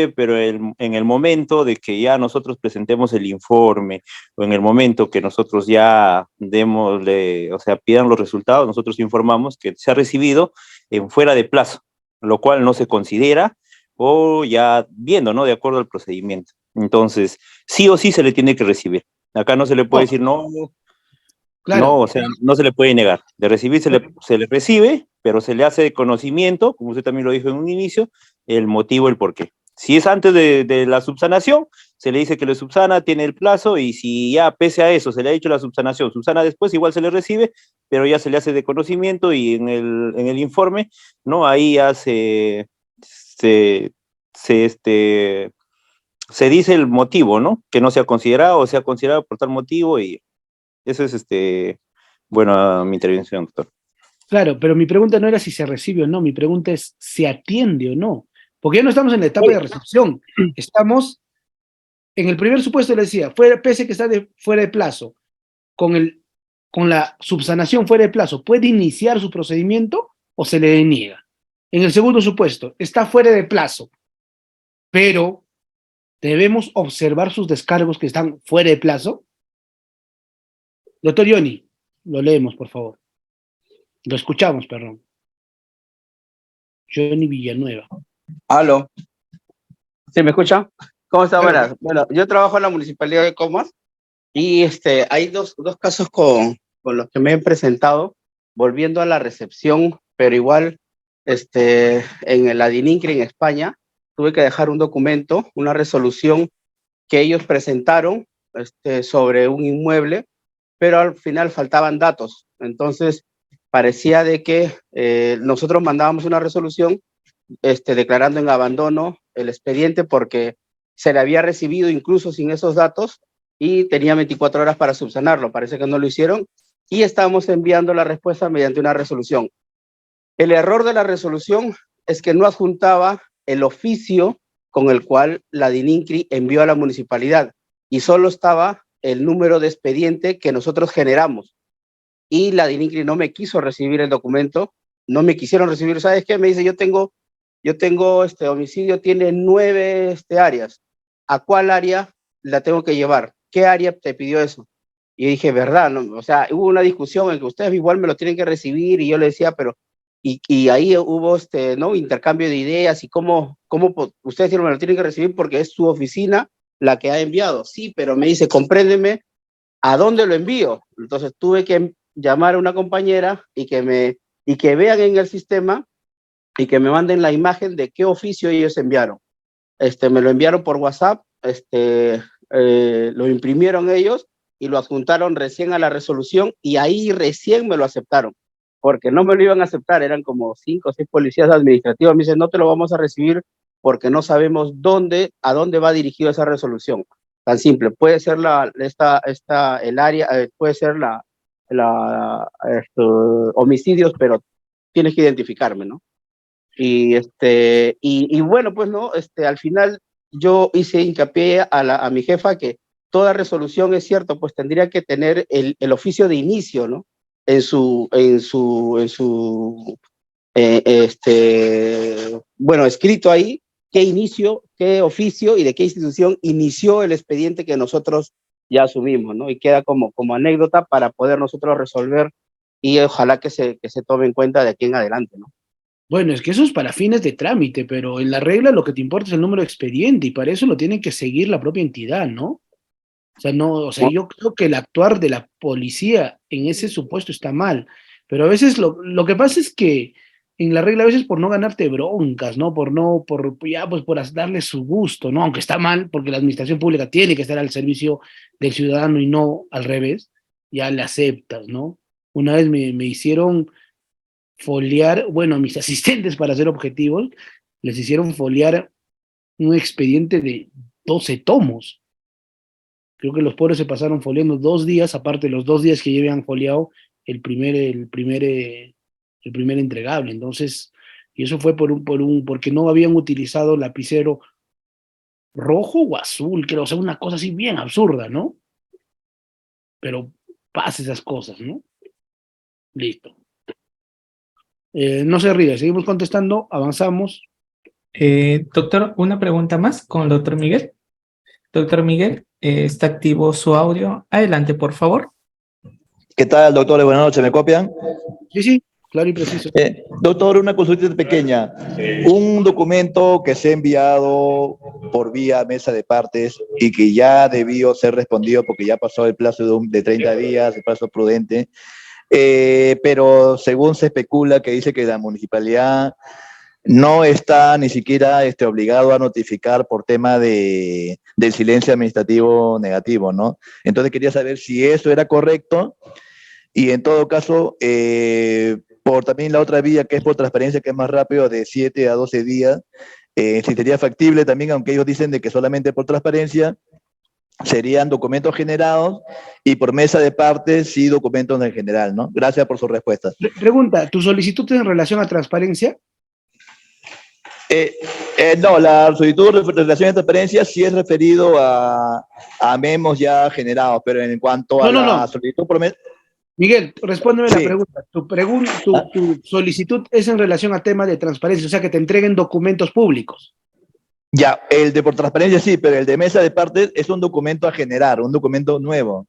pero en el momento de que ya nosotros presentemos el informe o en el momento que nosotros ya pidan los resultados, nosotros informamos que se ha recibido en fuera de plazo, lo cual no se considera o ya viendo, ¿no? De acuerdo al procedimiento. Entonces, sí o sí se le tiene que recibir. Acá no se le puede decir no. Claro. No, o sea, no se le puede negar. De recibir se le recibe, pero se le hace de conocimiento, como usted también lo dijo en un inicio, el motivo, el porqué. Si es antes de la subsanación, se le dice que le subsana, tiene el plazo, y si ya pese a eso se le ha hecho la subsanación, subsana después, igual se le recibe, pero ya se le hace de conocimiento y en el informe, ¿no? Ahí ya se dice el motivo, ¿no? Que no se ha considerado o se ha considerado por tal motivo y eso es, bueno, mi intervención, doctor. Claro, pero mi pregunta no era si se recibe o no, mi pregunta es si atiende o no. Porque ya no estamos en la etapa de recepción, estamos en el primer supuesto, le decía, pese que está fuera de plazo, con la subsanación fuera de plazo, ¿puede iniciar su procedimiento o se le deniega? En el segundo supuesto, está fuera de plazo, pero debemos observar sus descargos que están fuera de plazo. Doctor Ioni, lo leemos, por favor. Lo escuchamos, perdón. Johnny Villanueva. Aló. ¿Sí me escucha? ¿Cómo está? Claro. Buenas. Bueno, yo trabajo en la Municipalidad de Comas y hay dos casos con los que me he presentado, volviendo a la recepción, pero igual en el Adinincre en España, tuve que dejar un documento, una resolución que ellos presentaron sobre un inmueble, pero al final faltaban datos. Entonces, parecía de que nosotros mandábamos una resolución declarando en abandono el expediente porque se le había recibido incluso sin esos datos y tenía 24 horas para subsanarlo. Parece que no lo hicieron y estábamos enviando la respuesta mediante una resolución. El error de la resolución es que no adjuntaba el oficio con el cual la DININCRI envió a la municipalidad y solo estaba el número de expediente que nosotros generamos. Y la DININCRI no me quiso recibir el documento, no me quisieron recibir. ¿Sabes qué? Me dice, yo tengo homicidio, tiene 9 áreas. ¿A cuál área la tengo que llevar? ¿Qué área te pidió eso? Y yo dije, ¿verdad? No, o sea, hubo una discusión en que ustedes igual me lo tienen que recibir y yo le decía, pero y ahí hubo ¿no? Intercambio de ideas y cómo ustedes me lo tienen que recibir porque es su oficina la que ha enviado. Sí, pero me dice, compréndeme a dónde lo envío. Entonces tuve que llamar a una compañera y que vean en el sistema y que me manden la imagen de qué oficio ellos enviaron. Me lo enviaron por WhatsApp, lo imprimieron ellos y lo adjuntaron recién a la resolución y ahí recién me lo aceptaron, porque no me lo iban a aceptar, eran como 5 o 6 policías administrativos, me dicen, no te lo vamos a recibir porque no sabemos a dónde va dirigido esa resolución. Tan simple, puede ser el área, puede ser homicidios, pero tienes que identificarme, ¿no? Y bueno, pues no, al final yo hice hincapié a mi jefa que toda resolución, es cierto, pues tendría que tener el oficio de inicio, ¿no? Bueno, escrito ahí qué inicio, qué oficio y de qué institución inició el expediente que nosotros ya asumimos, ¿no? Y queda como anécdota para poder nosotros resolver y ojalá que se tome en cuenta de aquí en adelante, ¿no? Bueno, es que eso es para fines de trámite, pero en la regla lo que te importa es el número de expediente y para eso lo tiene que seguir la propia entidad, ¿no? O sea, no, o sea, yo creo que el actuar de la policía en ese supuesto está mal, pero a veces lo que pasa es que en la regla a veces por no ganarte broncas, ¿no? Por no, por ya, pues por darle su gusto, ¿no? Aunque está mal, porque la administración pública tiene que estar al servicio del ciudadano y no al revés, ya le aceptas, ¿no? Una vez me hicieron foliar, bueno, a mis asistentes para ser objetivos, les hicieron foliar un expediente de 12 tomos. Creo que los pobres se pasaron foliando 2 días, aparte de los 2 días que ya habían foliado el primer entregable. Entonces, y eso fue porque no habían utilizado lapicero rojo o azul, creo, o sea, una cosa así bien absurda, ¿no? Pero pasa esas cosas, ¿no? Listo. No se ríe, seguimos contestando, avanzamos. Doctor, una pregunta más con el doctor Miguel. Doctor Miguel, está activo su audio. Adelante, por favor. ¿Qué tal, doctor? Buenas noches, ¿me copian? Sí, sí, claro y preciso. Doctor, una consulta pequeña. Un documento que se ha enviado por vía mesa de partes y que ya debió ser respondido porque ya pasó el plazo de 30 días, el plazo prudente, pero según se especula que dice que la municipalidad no está ni siquiera obligado a notificar por tema del silencio administrativo negativo, ¿no? Entonces quería saber si eso era correcto. Y en todo caso, por también la otra vía, que es por transparencia, que es más rápido, de 7 a 12 días, si sería factible también, aunque ellos dicen de que solamente por transparencia, serían documentos generados y por mesa de partes, sí, documentos en general, ¿no? Gracias por sus respuestas. Pregunta, ¿tu solicitud en relación a transparencia? No, la solicitud de relación de transparencia sí es referido a memos ya generados, pero en cuanto a No. la solicitud por mesa... Miguel, respóndeme la Sí. pregunta. Tu solicitud es en relación a temas de transparencia, o sea, que te entreguen documentos públicos. Ya, el de por transparencia sí, pero el de mesa de partes es un documento a generar, un documento nuevo,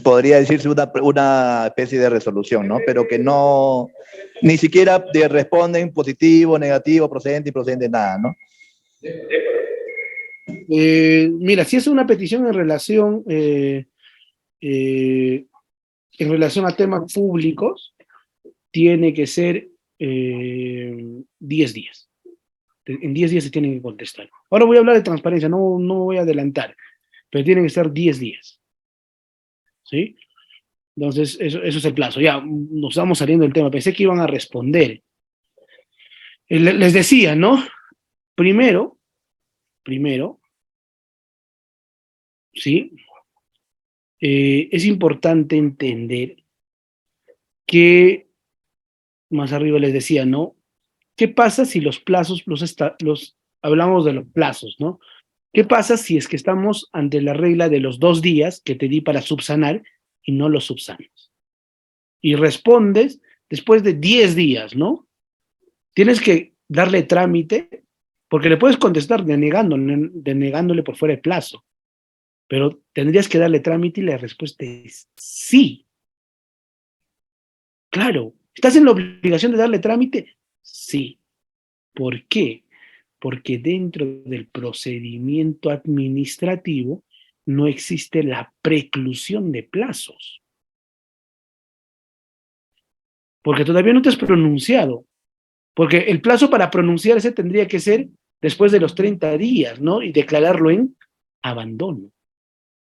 podría decirse una especie de resolución, ¿no? Pero que no, ni siquiera te responden positivo, negativo, procedente, improcedente, nada, ¿no? Mira, si es una petición en relación a temas públicos, tiene que ser 10 días. En 10 días se tienen que contestar. Ahora voy a hablar de transparencia, no voy a adelantar, pero tienen que ser 10 días. ¿Sí? Entonces, eso es el plazo. Ya, nos estamos saliendo del tema. Pensé que iban a responder. Les decía, ¿no? Primero, ¿sí? es importante entender que, más arriba les decía, ¿no? ¿Qué pasa si los plazos, hablamos de los plazos, ¿no? ¿Qué pasa si es que estamos ante la regla de los 2 días que te di para subsanar y no los subsanas? Y respondes después de 10 días, ¿no? Tienes que darle trámite, porque le puedes contestar denegándole por fuera de plazo, pero tendrías que darle trámite y la respuesta es sí. Claro, ¿estás en la obligación de darle trámite? Sí. ¿Por qué? Porque dentro del procedimiento administrativo no existe la preclusión de plazos, porque todavía no te has pronunciado, porque el plazo para pronunciarse tendría que ser después de los 30 días, ¿no? Y declararlo en abandono.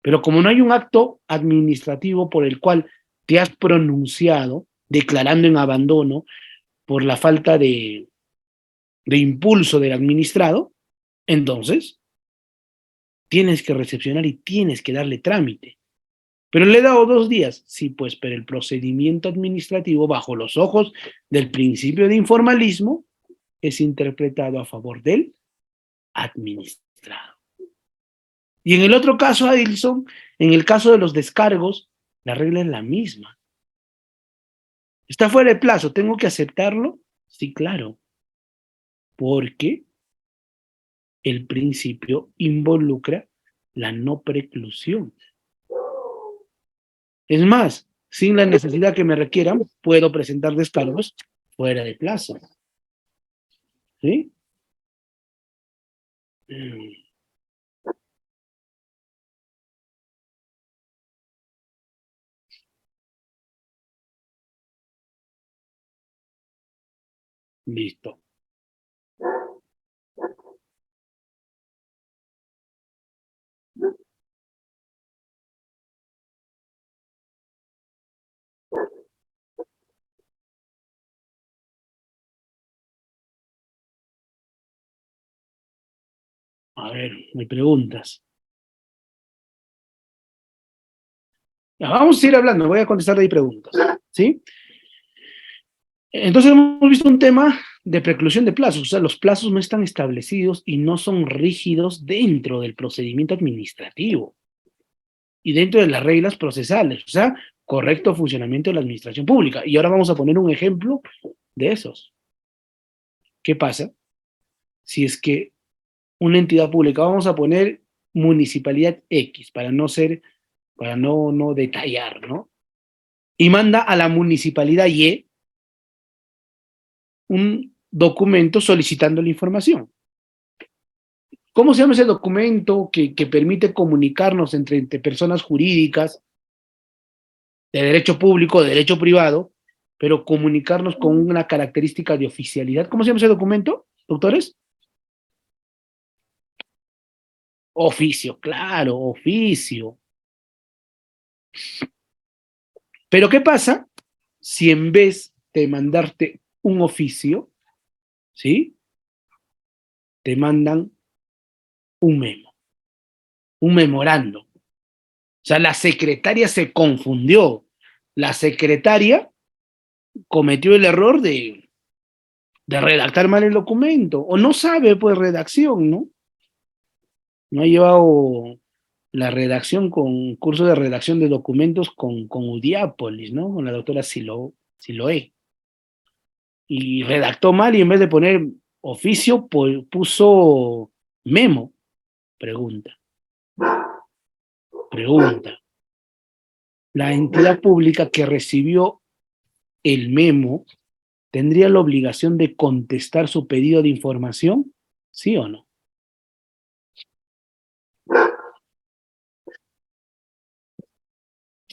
Pero como no hay un acto administrativo por el cual te has pronunciado declarando en abandono por la falta de impulso del administrado, entonces tienes que recepcionar y tienes que darle trámite. Pero le he dado 2 días. Sí, pues, pero el procedimiento administrativo, bajo los ojos del principio de informalismo, es interpretado a favor del administrado. Y en el otro caso, Adilson, en el caso de los descargos, la regla es la misma. ¿Está fuera de plazo? ¿Tengo que aceptarlo? Sí, claro. Porque el principio involucra la no preclusión. Es más, sin la necesidad que me requieran, puedo presentar descargos fuera de plazo. ¿Sí? Listo. A ver, me preguntas. Ya, vamos a ir hablando, voy a contestar de ahí preguntas. ¿Sí? Entonces hemos visto un tema de preclusión de plazos, o sea, los plazos no están establecidos y no son rígidos dentro del procedimiento administrativo y dentro de las reglas procesales, o sea, correcto funcionamiento de la administración pública. Y ahora vamos a poner un ejemplo de esos. ¿Qué pasa si es que una entidad pública, vamos a poner municipalidad X para no detallar, ¿no? Y manda a la municipalidad Y un documento solicitando la información? ¿Cómo se llama ese documento que permite comunicarnos entre personas jurídicas de derecho público, de derecho privado, pero comunicarnos con una característica de oficialidad? ¿Cómo se llama ese documento, doctores? Oficio, claro, oficio. Pero ¿qué pasa si en vez de mandarte un oficio, ¿sí? Te mandan un memo, un memorando? O sea, la secretaria se confundió. La secretaria cometió el error de redactar mal el documento, o no sabe, pues, redacción, ¿no? No ha llevado la redacción con curso de redacción de documentos con Udiápolis, ¿no? Con la doctora Siloé. Y redactó mal y en vez de poner oficio, puso memo. Pregunta, pregunta. La entidad pública que recibió el memo tendría la obligación de contestar su pedido de información, ¿sí o no?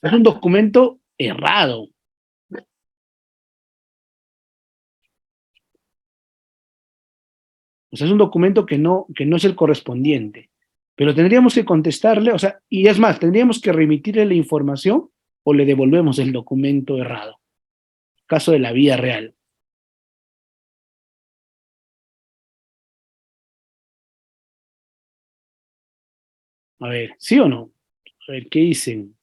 Es un documento errado. O sea, es un documento que no es el correspondiente. Pero tendríamos que contestarle, o sea, y es más, tendríamos que remitirle la información o le devolvemos el documento errado. Caso de la vida real. A ver, ¿sí o no? A ver, ¿qué dicen?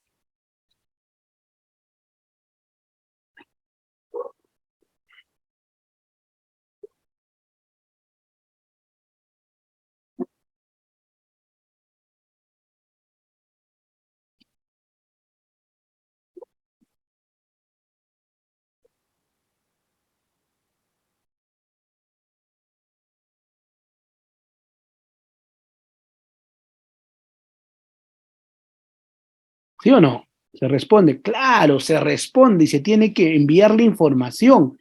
¿Sí o no? Se responde, claro, se responde y se tiene que enviar la información.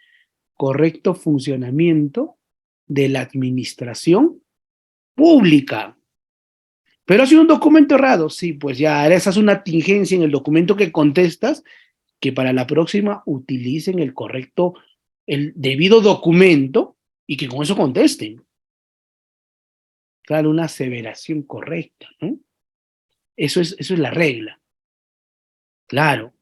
Correcto funcionamiento de la administración pública. Pero ha sido un documento errado, sí, pues ya, esa es una tingencia en el documento que contestas, que para la próxima utilicen el correcto, el debido documento y que con eso contesten. Claro, una aseveración correcta, ¿no? Eso es la regla, claro.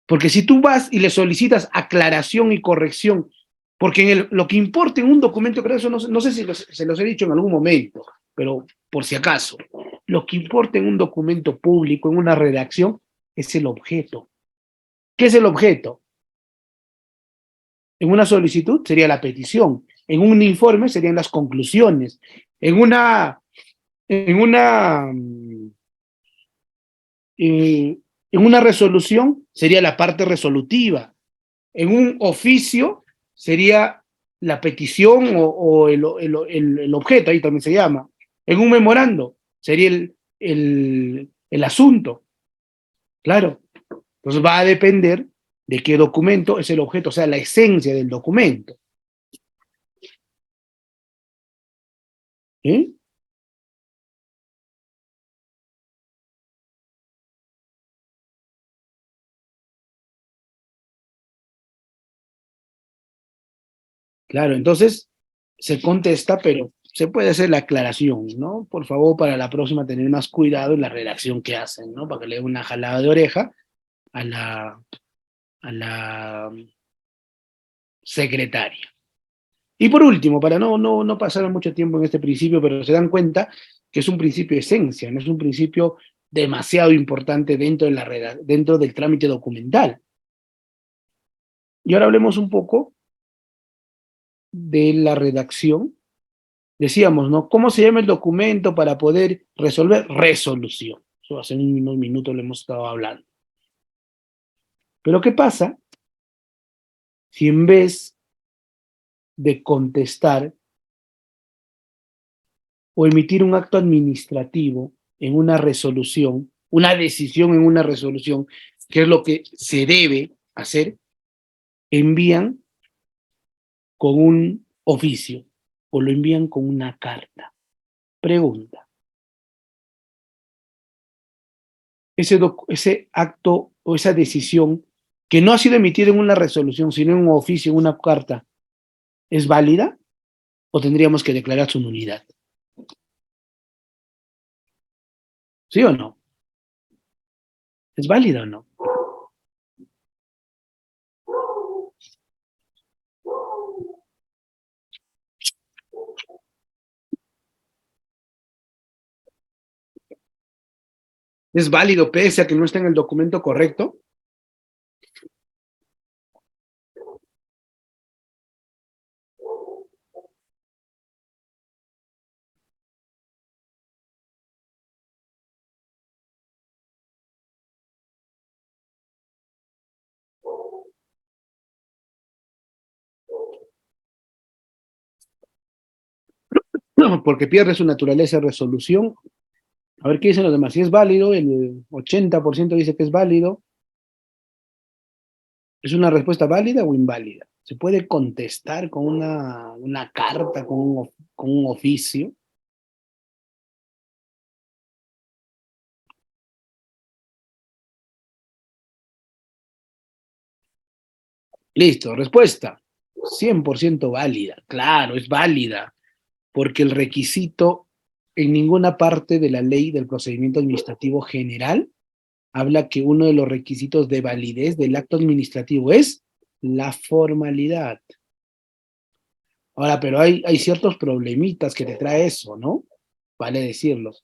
Porque si tú vas y le solicitas aclaración y corrección, porque lo que importa en un documento, creo eso no sé si se los he dicho en algún momento, pero por si acaso, lo que importa en un documento público, en una redacción, es el objeto. ¿Qué es el objeto? En una solicitud sería la petición, en un informe serían las conclusiones, en una, en una resolución sería la parte resolutiva, en un oficio sería la petición o el objeto, ahí también se llama. En un memorando sería el asunto. Claro. Entonces va a depender de qué documento es el objeto, o sea, la esencia del documento. ¿Eh? Claro, entonces se contesta, pero se puede hacer la aclaración, ¿no? Por favor, para la próxima tener más cuidado en la redacción que hacen, ¿no? Para que le den una jalada de oreja a la secretaria. Y por último, para no pasar mucho tiempo en este principio, pero se dan cuenta que es un principio de esencia, no es un principio demasiado importante dentro del trámite documental. Y ahora hablemos un poco de la redacción. Decíamos, ¿no? ¿Cómo se llama el documento para poder resolver? Resolución. Eso hace unos minutos lo hemos estado hablando. Pero ¿qué pasa si en vez de contestar o emitir un acto administrativo en una resolución, una decisión en una resolución, que es lo que se debe hacer, envían con un oficio o lo envían con una carta? Pregunta. Ese acto o esa decisión que no ha sido emitida en una resolución, sino en un oficio, en una carta, ¿es válida o tendríamos que declarar su nulidad? ¿Sí o no? ¿Es válida o no? ¿Es válido pese a que no esté en el documento correcto? No, porque pierde su naturaleza de resolución. A ver qué dicen los demás. Si es válido, el 80% dice que es válido. ¿Es una respuesta válida o inválida? ¿Se puede contestar con una carta, con un oficio? Listo, respuesta. 100% válida. Claro, es válida, porque el requisito en ninguna parte de la ley del procedimiento administrativo general habla que uno de los requisitos de validez del acto administrativo es la formalidad. Ahora, pero hay ciertos problemitas que te trae eso, ¿no? Vale decirlos.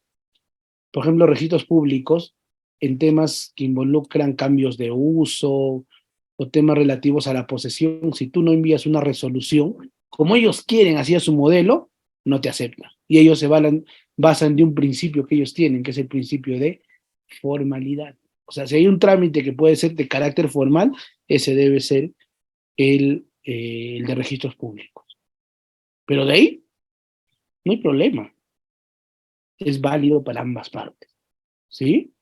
Por ejemplo, registros públicos en temas que involucran cambios de uso o temas relativos a la posesión. Si tú no envías una resolución, como ellos quieren, así a su modelo, no te aceptan. Y ellos basan de un principio que ellos tienen, que es el principio de formalidad. O sea, si hay un trámite que puede ser de carácter formal, ese debe ser el de registros públicos. Pero de ahí no hay problema. Es válido para ambas partes. ¿Sí?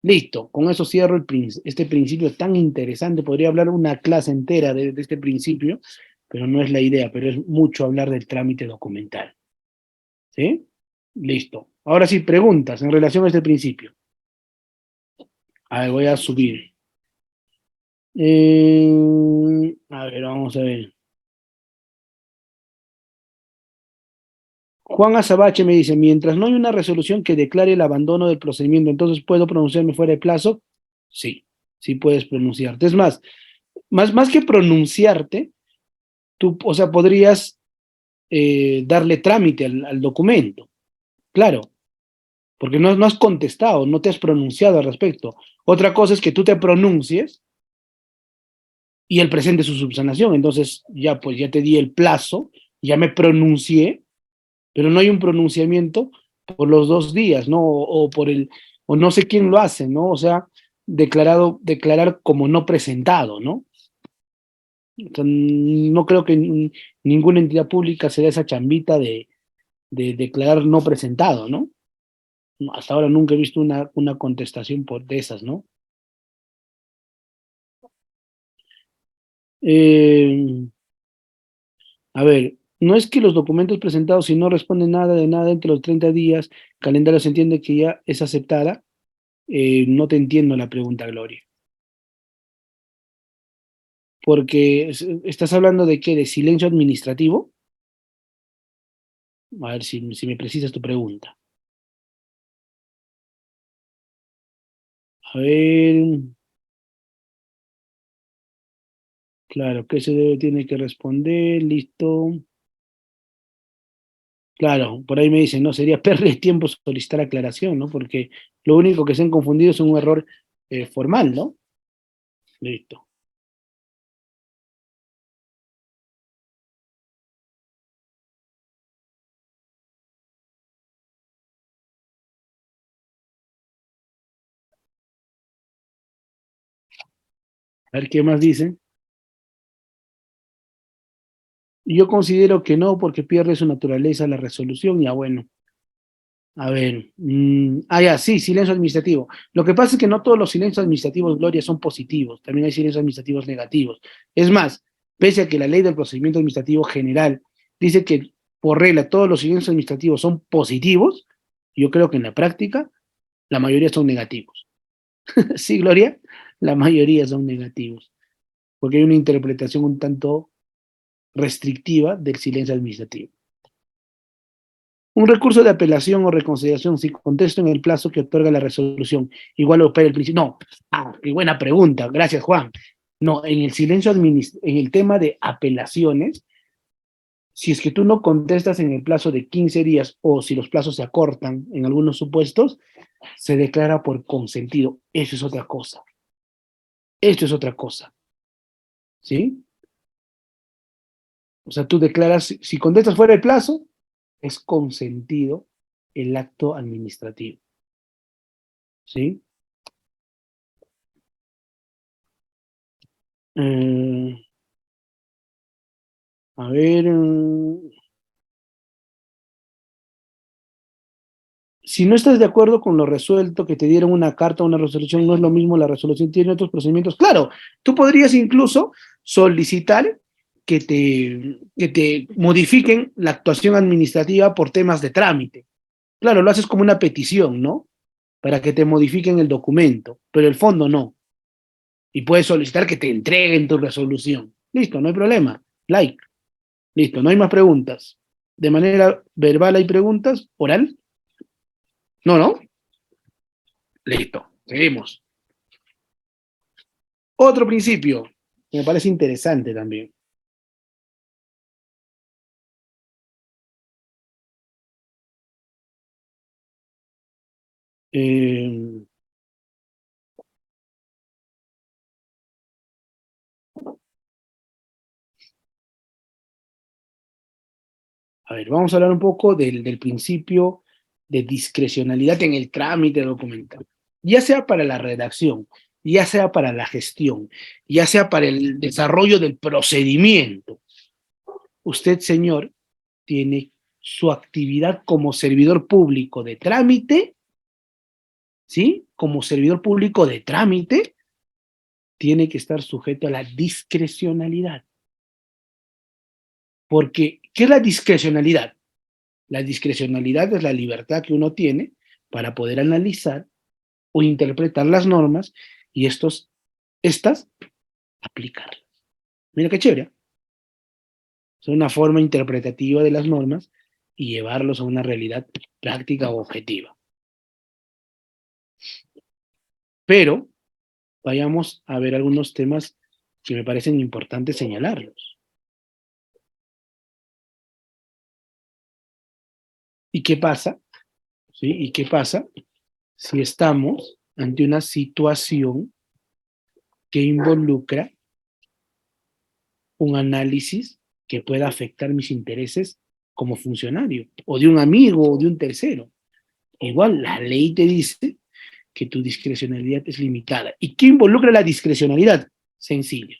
Listo, con eso cierro este principio tan interesante. Podría hablar una clase entera de este principio, pero no es la idea, pero es mucho hablar del trámite documental. ¿Sí? Listo. Ahora sí, preguntas en relación a este principio. A ver, voy a subir. A ver, vamos a ver. Juan Azabache me dice, mientras no hay una resolución que declare el abandono del procedimiento, entonces ¿puedo pronunciarme fuera de plazo? Sí, sí puedes pronunciarte. Es más que pronunciarte, tú, o sea, podrías darle trámite al documento. Claro, porque no has contestado, no te has pronunciado al respecto. Otra cosa es que tú te pronuncies y él presente su subsanación. Entonces, ya pues ya te di el plazo, ya me pronuncié, pero no hay un pronunciamiento por los 2 días, ¿no? O no sé quién lo hace, ¿no? O sea, declarar como no presentado, ¿no? O sea, no creo que ninguna entidad pública se dé esa chambita de declarar no presentado, ¿no? Hasta ahora nunca he visto una contestación de esas, ¿no? Eh, a ver, no es que los documentos presentados, si no responden nada de nada entre los 30 días, calendario se entiende que ya es aceptada. No te entiendo la pregunta, Gloria. Porque estás hablando de qué, de silencio administrativo. A ver si me precisas tu pregunta. A ver, claro, ¿qué tiene que responder? Listo. Claro, por ahí me dicen, no, sería perder tiempo solicitar aclaración, ¿no? Porque lo único que se han confundido es un error formal, ¿no? Listo. A ver qué más dicen. Yo considero que no, porque pierde su naturaleza la resolución, ya bueno. A ver, ya, sí, silencio administrativo. Lo que pasa es que no todos los silencios administrativos, Gloria, son positivos. También hay silencios administrativos negativos. Es más, pese a que la ley del procedimiento administrativo general dice que por regla todos los silencios administrativos son positivos, yo creo que en la práctica la mayoría son negativos. Sí, Gloria, la mayoría son negativos, porque hay una interpretación un tanto restrictiva del silencio administrativo. Un recurso de apelación o reconsideración si contesto en el plazo que otorga la resolución, igual opera el principio. No, qué buena pregunta, gracias Juan. No, en el silencio en el tema de apelaciones, si es que tú no contestas en el plazo de 15 días o si los plazos se acortan en algunos supuestos, se declara por consentido. Eso es otra cosa. Esto es otra cosa. ¿Sí? O sea, tú declaras, si contestas fuera del plazo, es consentido el acto administrativo. ¿Sí? Eh, a ver, si no estás de acuerdo con lo resuelto, que te dieron una carta o una resolución, no es lo mismo, la resolución tiene otros procedimientos. Claro, tú podrías incluso solicitar que te modifiquen la actuación administrativa por temas de trámite. Claro, lo haces como una petición, ¿no? Para que te modifiquen el documento, pero el fondo no. Y puedes solicitar que te entreguen tu resolución. Listo, no hay problema. Like. Listo, no hay más preguntas. De manera verbal hay preguntas, oral. No, no. Listo, seguimos. Otro principio que me parece interesante también. Eh, a ver, vamos a hablar un poco del principio de discrecionalidad en el trámite documental, ya sea para la redacción, ya sea para la gestión, ya sea para el desarrollo del procedimiento. Usted, señor, tiene su actividad como servidor público de trámite ¿sí? Como servidor público de trámite, tiene que estar sujeto a la discrecionalidad. Porque, ¿qué es la discrecionalidad? La discrecionalidad es la libertad que uno tiene para poder analizar o interpretar las normas y estas aplicarlas. Mira qué chévere. Es una forma interpretativa de las normas y llevarlos a una realidad práctica o objetiva. Pero vayamos a ver algunos temas que me parecen importantes señalarlos. ¿Y qué pasa? ¿Sí? ¿Y qué pasa si estamos ante una situación que involucra un análisis que pueda afectar mis intereses como funcionario, o de un amigo, o de un tercero? Igual la ley te dice que tu discrecionalidad es limitada. ¿Y qué involucra la discrecionalidad? Sencillo,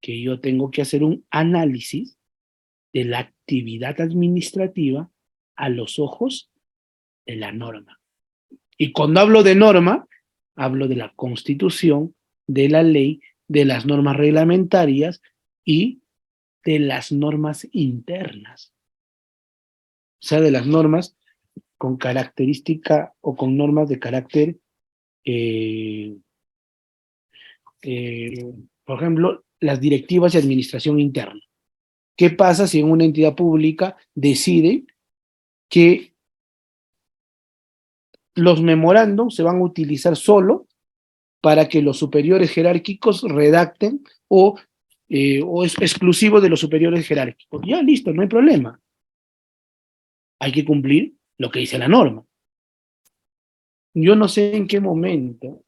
que yo tengo que hacer un análisis de la actividad administrativa a los ojos de la norma. Y cuando hablo de norma, hablo de la Constitución, de la ley, de las normas reglamentarias y de las normas internas. O sea, de las normas con característica o con normas de carácter, eh, eh, por ejemplo, las directivas de administración interna. ¿Qué pasa si en una entidad pública decide que los memorándums se van a utilizar solo para que los superiores jerárquicos redacten o es exclusivo de los superiores jerárquicos? Ya, listo, no hay problema. Hay que cumplir lo que dice la norma. Yo no sé en qué momento,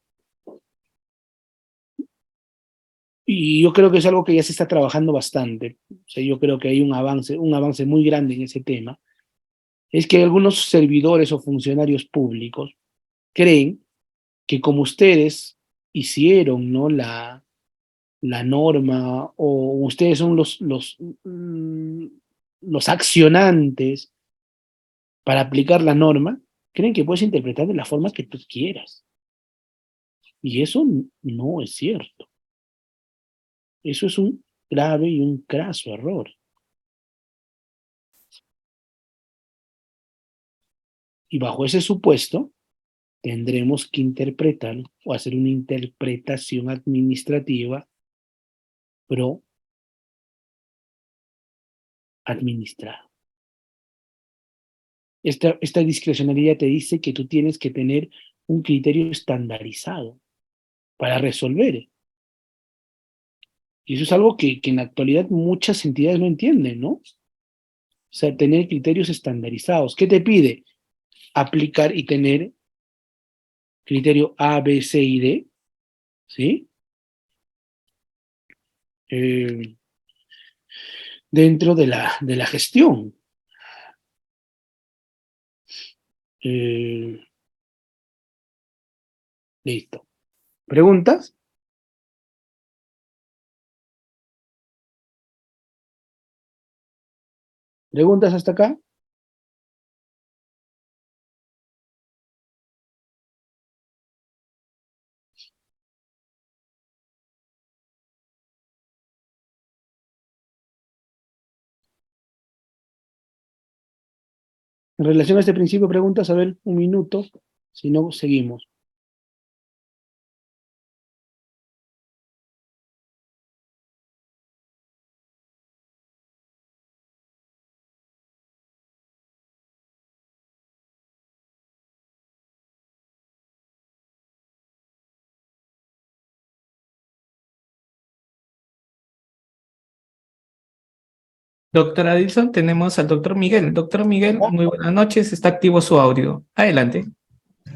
y yo creo que es algo que ya se está trabajando bastante, o sea, yo creo que hay un avance muy grande en ese tema, es que algunos servidores o funcionarios públicos creen que como ustedes hicieron, ¿no?, la norma, o ustedes son los accionantes para aplicar la norma, creen que puedes interpretar de la forma que tú quieras. Y eso no es cierto. Eso es un grave y un craso error. Y bajo ese supuesto, tendremos que interpretar o hacer una interpretación administrativa pro administrada. Esta discrecionalidad te dice que tú tienes que tener un criterio estandarizado para resolver. Y eso es algo que en la actualidad muchas entidades no entienden, ¿no? O sea, tener criterios estandarizados. ¿Qué te pide? Aplicar y tener criterio A, B, C y D, ¿sí? Dentro de la gestión. Listo. ¿Preguntas? ¿Preguntas hasta acá? En relación a este principio, preguntas, a ver, un minuto, si no, seguimos. Doctora Dilson, tenemos al doctor Miguel. Doctor Miguel, muy buenas noches, está activo su audio. Adelante.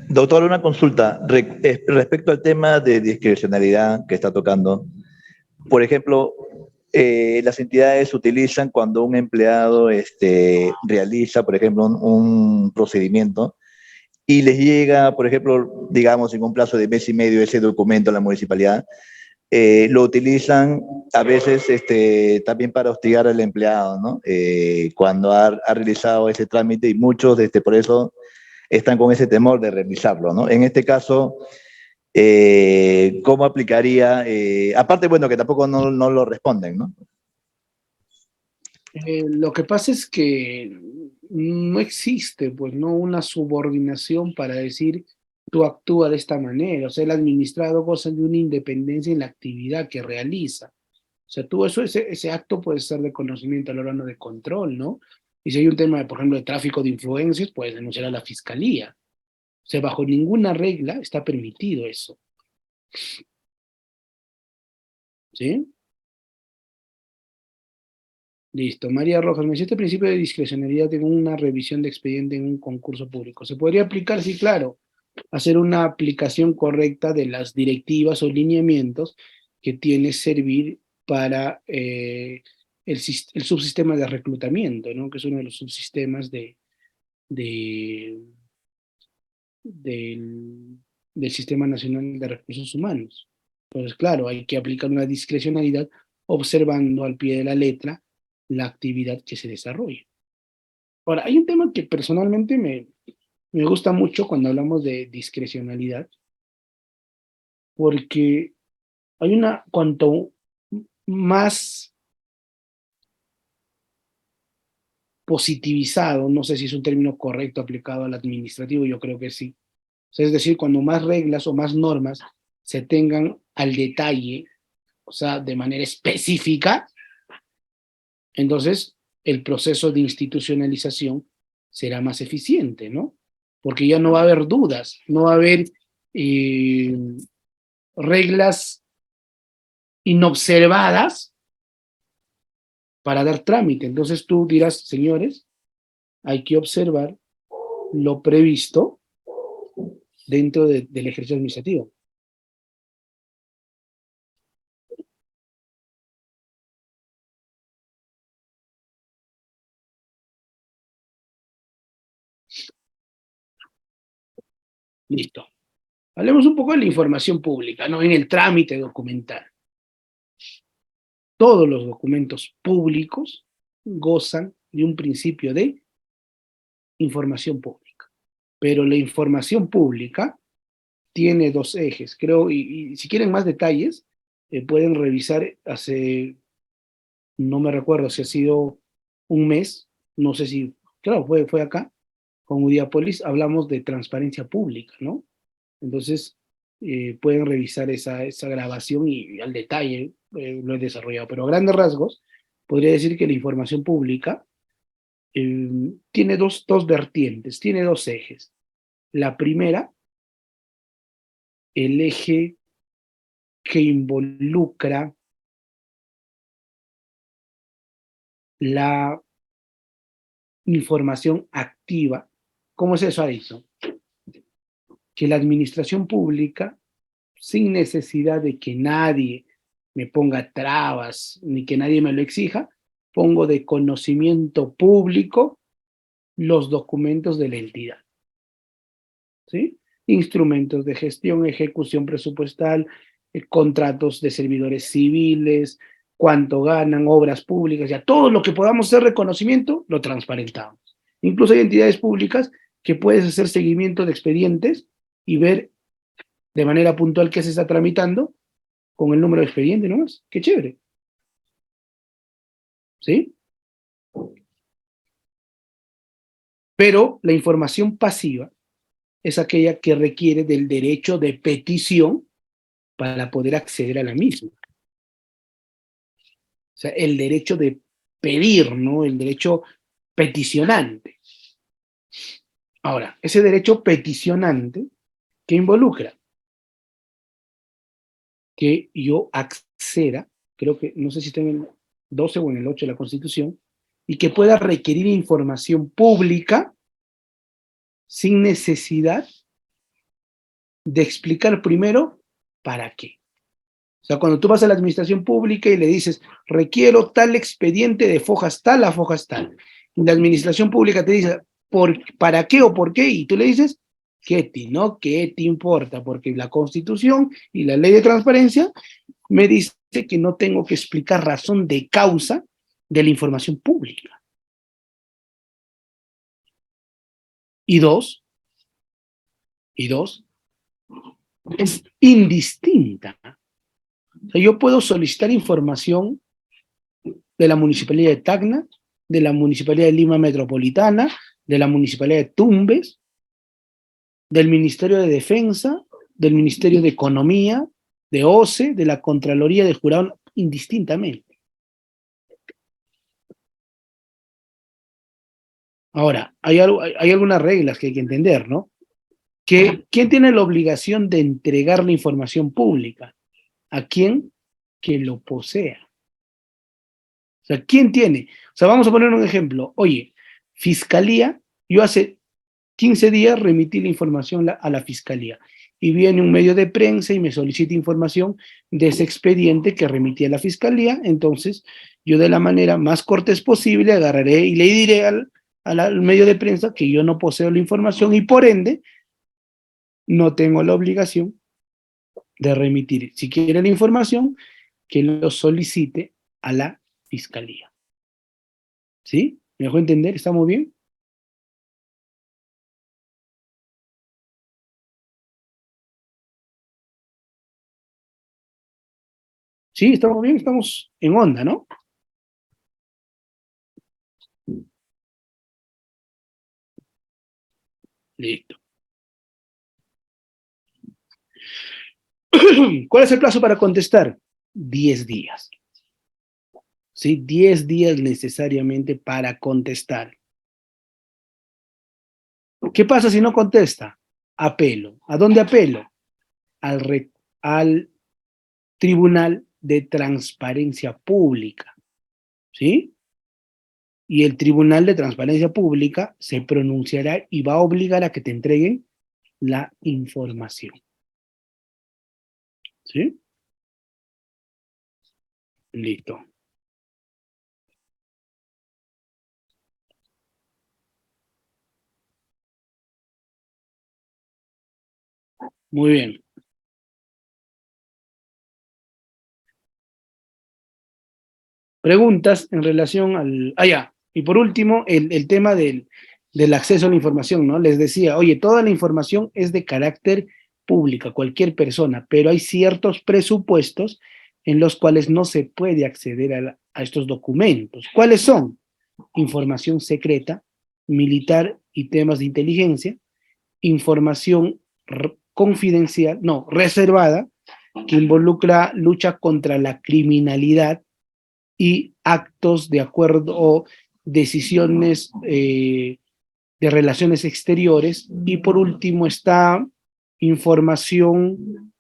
Doctor, una consulta respecto al tema de discrecionalidad que está tocando. Por ejemplo, las entidades utilizan cuando un empleado realiza, por ejemplo, un procedimiento y les llega, por ejemplo, digamos, en un plazo de mes y medio ese documento a la municipalidad, lo utilizan a veces también para hostigar al empleado, ¿no? Cuando ha realizado ese trámite y muchos, por eso están con ese temor de revisarlo, ¿no? En este caso, ¿cómo aplicaría? Aparte, bueno, que tampoco no lo responden, ¿no? Lo que pasa es que no existe, pues, ¿no? Una subordinación para decir tú actúa de esta manera. O sea, el administrado goza de una independencia en la actividad que realiza. O sea, tú ese acto puede ser de conocimiento al órgano de control, ¿no? Y si hay un tema, por ejemplo, de tráfico de influencias, puedes denunciar a la fiscalía. O sea, bajo ninguna regla está permitido eso. ¿Sí? Listo. María Rojas, me dice este principio de discrecionalidad en una revisión de expediente en un concurso público. ¿Se podría aplicar? Sí, claro. Hacer una aplicación correcta de las directivas o lineamientos que tiene servir para el subsistema de reclutamiento, ¿no? Que es uno de los subsistemas de, del, del Sistema Nacional de Recursos Humanos. Entonces, claro, hay que aplicar una discrecionalidad observando al pie de la letra la actividad que se desarrolla. Ahora, hay un tema que personalmente me gusta mucho cuando hablamos de discrecionalidad, porque cuanto más positivizado, no sé si es un término correcto aplicado al administrativo, yo creo que sí. O sea, es decir, cuando más reglas o más normas se tengan al detalle, o sea, de manera específica, entonces el proceso de institucionalización será más eficiente, ¿no? Porque ya no va a haber dudas, no va a haber eh, reglas inobservadas para dar trámite. Entonces tú dirás, señores, hay que observar lo previsto dentro del ejercicio administrativo. Listo. Hablemos un poco de la información pública, ¿no? En el trámite documental. Todos los documentos públicos gozan de un principio de información pública. Pero la información pública tiene dos ejes, creo, y si quieren más detalles, pueden revisar no me recuerdo si ha sido un mes, no sé si, claro, fue acá, con Udiapolis, hablamos de transparencia pública, ¿no? Entonces, pueden revisar esa grabación y al detalle lo he desarrollado, pero a grandes rasgos, podría decir que la información pública tiene dos vertientes, tiene dos ejes. La primera, el eje que involucra la información activa. ¿Cómo es eso, Adison? Que la administración pública, sin necesidad de que nadie me ponga trabas ni que nadie me lo exija, pongo de conocimiento público los documentos de la entidad. ¿Sí? Instrumentos de gestión, ejecución presupuestal, contratos de servidores civiles, cuánto ganan, obras públicas, ya todo lo que podamos hacer reconocimiento, lo transparentamos. Incluso hay entidades públicas que puedes hacer seguimiento de expedientes y ver de manera puntual qué se está tramitando con el número de expediente nomás. Qué chévere. ¿Sí? Pero la información pasiva es aquella que requiere del derecho de petición para poder acceder a la misma. O sea, el derecho de pedir, ¿no? El derecho peticionante. Ahora, ese derecho peticionante, ¿qué involucra? Que yo acceda, creo que, no sé si está en el 12 o en el 8 de la Constitución, y que pueda requerir información pública sin necesidad de explicar primero para qué. O sea, cuando tú vas a la administración pública y le dices, requiero tal expediente de fojas tal a fojas tal, y la administración pública te dice, ¿para qué o por qué? Y tú le dices, ¿no? ¿Qué te importa? Porque la Constitución y la Ley de Transparencia me dice que no tengo que explicar razón de causa de la información pública. Y dos, Y dos, es indistinta. O sea, yo puedo solicitar información de la Municipalidad de Tacna, de la Municipalidad de Lima Metropolitana, de la Municipalidad de Tumbes, del Ministerio de Defensa, del Ministerio de Economía, de OCE, de la Contraloría de Jurado, indistintamente. Ahora, hay algunas reglas que hay que entender, ¿no? ¿Quién tiene la obligación de entregar la información pública? ¿A quién? Que lo posea. O sea, ¿quién tiene? O sea, vamos a poner un ejemplo. Oye, Fiscalía, yo hace 15 días remití la información a la Fiscalía y viene un medio de prensa y me solicita información de ese expediente que remití a la Fiscalía, entonces yo de la manera más cortés posible agarraré y le diré al medio de prensa que yo no poseo la información y por ende no tengo la obligación de remitir, si quiere la información, que lo solicite a la Fiscalía. ¿Sí? ¿Me dejó entender? ¿Estamos bien? Sí, estamos bien, estamos en onda, ¿no? Listo. ¿Cuál es el plazo para contestar? 10 días. ¿Sí? 10 días necesariamente para contestar. ¿Qué pasa si no contesta? Apelo. ¿A dónde apelo? Al Tribunal de Transparencia Pública. ¿Sí? Y el Tribunal de Transparencia Pública se pronunciará y va a obligar a que te entreguen la información. ¿Sí? Listo. Muy bien. Preguntas en relación al... Ah, ya. Y por último, el tema del acceso a la información, ¿no? Les decía, oye, toda la información es de carácter pública, cualquier persona, pero hay ciertos presupuestos en los cuales no se puede acceder a estos documentos. ¿Cuáles son? Información secreta, militar y temas de inteligencia, información confidencial, no, reservada, que involucra lucha contra la criminalidad y actos de acuerdo o decisiones de relaciones exteriores. Y por último está información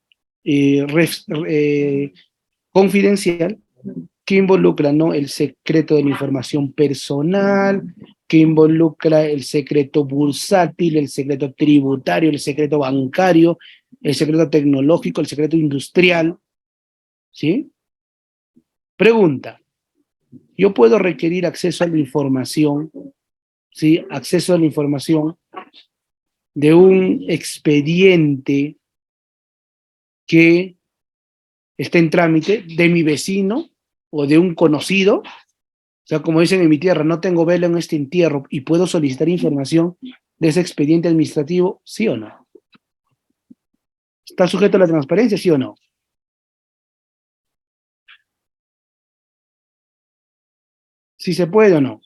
confidencial que involucra, ¿no?, el secreto de la información personal, que involucra el secreto bursátil, el secreto tributario, el secreto bancario, el secreto tecnológico, el secreto industrial. ¿Sí? Pregunta. Yo puedo requerir acceso a la información, ¿sí? Acceso a la información de un expediente que está en trámite de mi vecino o de un conocido. O sea, como dicen en mi tierra, no tengo vela en este entierro y puedo solicitar información de ese expediente administrativo, ¿sí o no? ¿Está sujeto a la transparencia, sí o no? ¿Sí se puede o no?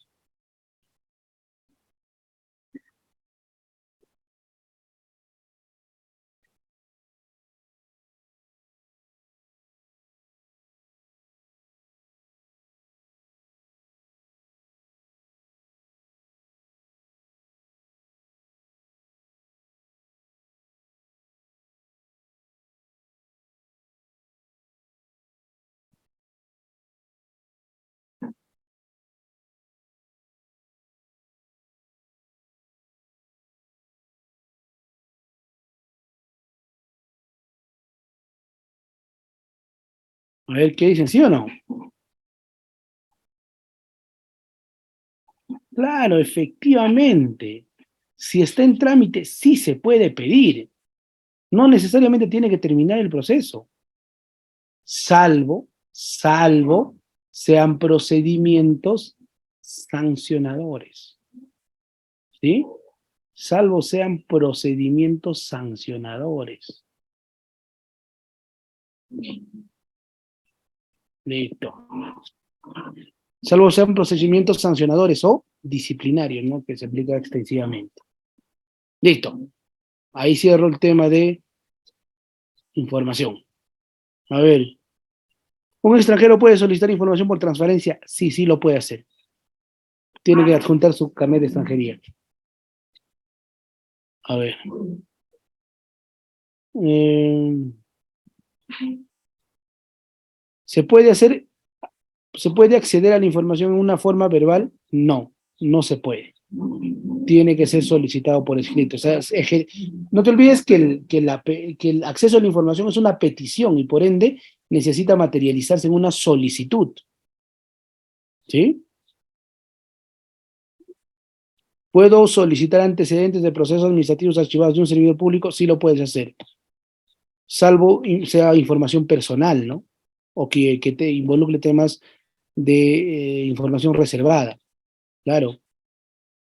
A ver, ¿qué dicen? ¿Sí o no? Claro, efectivamente. Si está en trámite, sí se puede pedir. No necesariamente tiene que terminar el proceso. Salvo sean procedimientos sancionadores. ¿Sí? salvo sean procedimientos sancionadores. Listo. Salvo sean procedimientos sancionadores o disciplinarios, ¿no? Que se aplica extensivamente. Listo. Ahí cierro el tema de información. A ver. ¿Un extranjero puede solicitar información por transferencia? Sí, sí lo puede hacer. Tiene que adjuntar su carnet de extranjería. A ver. ¿Se puede hacer, se puede acceder a la información en una forma verbal? No, no se puede. Tiene que ser solicitado por escrito. O sea, no te olvides que el acceso a la información es una petición y por ende necesita materializarse en una solicitud. ¿Sí? ¿Puedo solicitar antecedentes de procesos administrativos archivados de un servidor público? Sí lo puedes hacer. Salvo sea información personal, ¿no? O que te involucre temas de información reservada. Claro.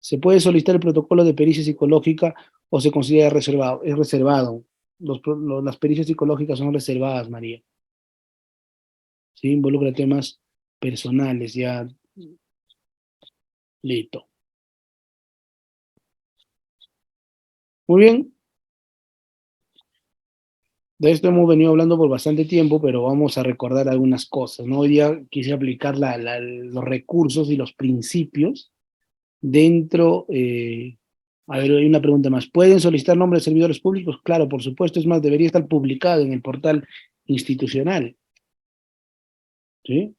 Se puede solicitar el protocolo de pericia psicológica o se considera reservado. Es reservado. Las pericias psicológicas son reservadas, María. Sí, involucra temas personales, ya. Listo. Muy bien. De esto hemos venido hablando por bastante tiempo, pero vamos a recordar algunas cosas, ¿no? Hoy día quise aplicar los recursos y los principios dentro. A ver, hay una pregunta más. ¿Pueden solicitar nombres de servidores públicos? Claro, por supuesto. Es más, debería estar publicado en el portal institucional. ¿Sí?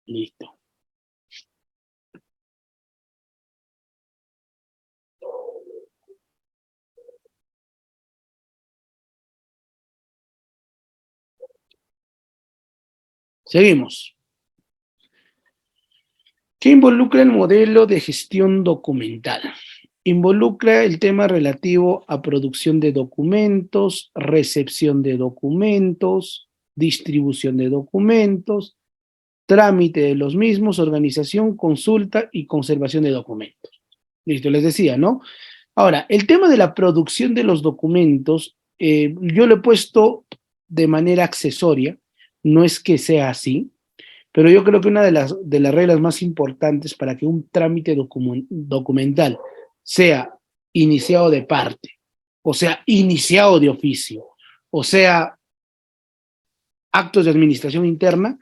Listo. Seguimos. ¿Qué involucra el modelo de gestión documental? Involucra el tema relativo a producción de documentos, recepción de documentos, distribución de documentos, trámite de los mismos, organización, consulta y conservación de documentos. Listo, les decía, ¿no? Ahora, el tema de la producción de los documentos, yo lo he puesto de manera accesoria, no es que sea así, pero yo creo que una de las reglas más importantes para que un trámite documental sea iniciado de parte, o sea, iniciado de oficio, o sea, actos de administración interna,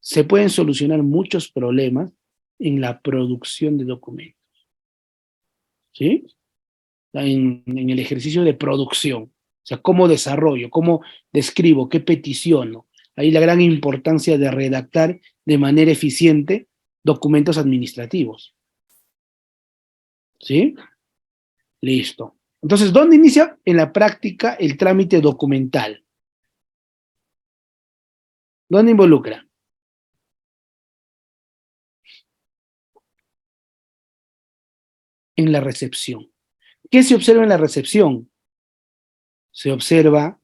se pueden solucionar muchos problemas en la producción de documentos. ¿Sí? En el ejercicio de producción. O sea, cómo desarrollo, cómo describo, qué peticiono. Ahí la gran importancia de redactar de manera eficiente documentos administrativos. ¿Sí? Listo. Entonces, ¿dónde inicia en la práctica el trámite documental? ¿Dónde involucra? En la recepción. ¿Qué se observa en la recepción? Se observa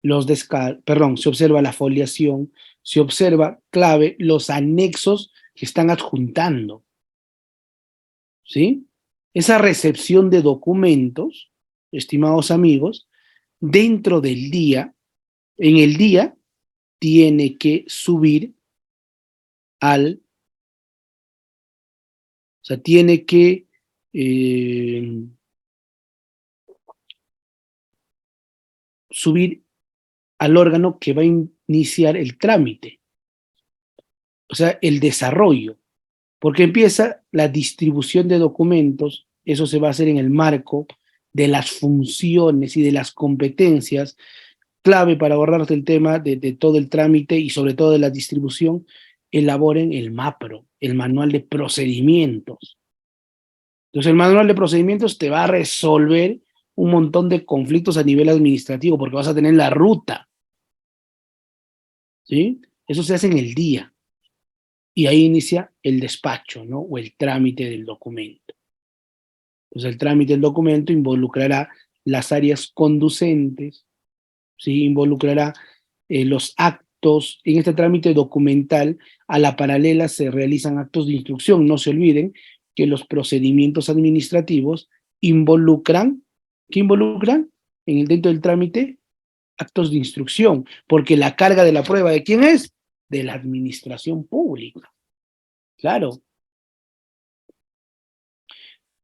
se observa la foliación, se observa, clave, los anexos que están adjuntando. ¿Sí? Esa recepción de documentos, estimados amigos, dentro del día, en el día, tiene que subir o sea, tiene que subir al órgano que va a iniciar el trámite, o sea, el desarrollo, porque empieza la distribución de documentos, eso se va a hacer en el marco de las funciones y de las competencias, clave para ahorrarte el tema de todo el trámite y sobre todo de la distribución, elaboren el MAPRO, el manual de procedimientos. Entonces el manual de procedimientos te va a resolver un montón de conflictos a nivel administrativo porque vas a tener la ruta. ¿Sí? Eso se hace en el día. Y ahí inicia el despacho, ¿no? O el trámite del documento. Entonces el trámite del documento involucrará las áreas conducentes, ¿sí? Involucrará los actos actos, en este trámite documental, a la paralela se realizan actos de instrucción. No se olviden que los procedimientos administrativos involucran, ¿qué involucran? Dentro del trámite, actos de instrucción, porque la carga de la prueba, ¿de quién es? De la administración pública. Claro.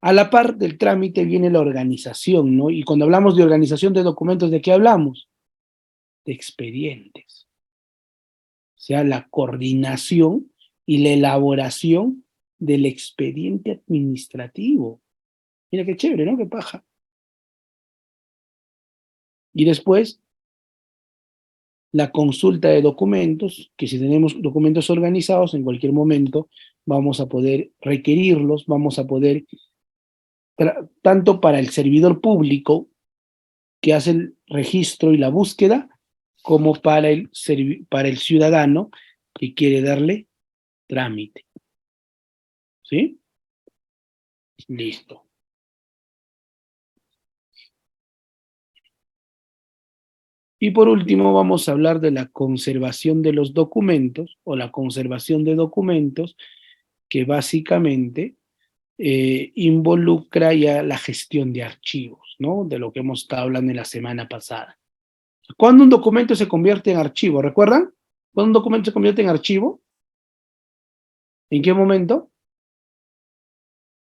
A la par del trámite viene la organización, ¿no? Y cuando hablamos de organización de documentos, ¿de qué hablamos? De expedientes. O sea, la coordinación y la elaboración del expediente administrativo. Mira qué chévere, ¿no? Qué paja. Y después, la consulta de documentos, que si tenemos documentos organizados, en cualquier momento vamos a poder requerirlos, vamos a poder, tanto para el servidor público que hace el registro y la búsqueda, como para el ciudadano que quiere darle trámite. ¿Sí? Listo. Y por último vamos a hablar de la conservación de los documentos o la conservación de documentos que básicamente involucra ya la gestión de archivos, ¿no? De lo que hemos estado hablando en la semana pasada. ¿Cuándo un documento se convierte en archivo? ¿Recuerdan? ¿Cuándo un documento se convierte en archivo? ¿En qué momento?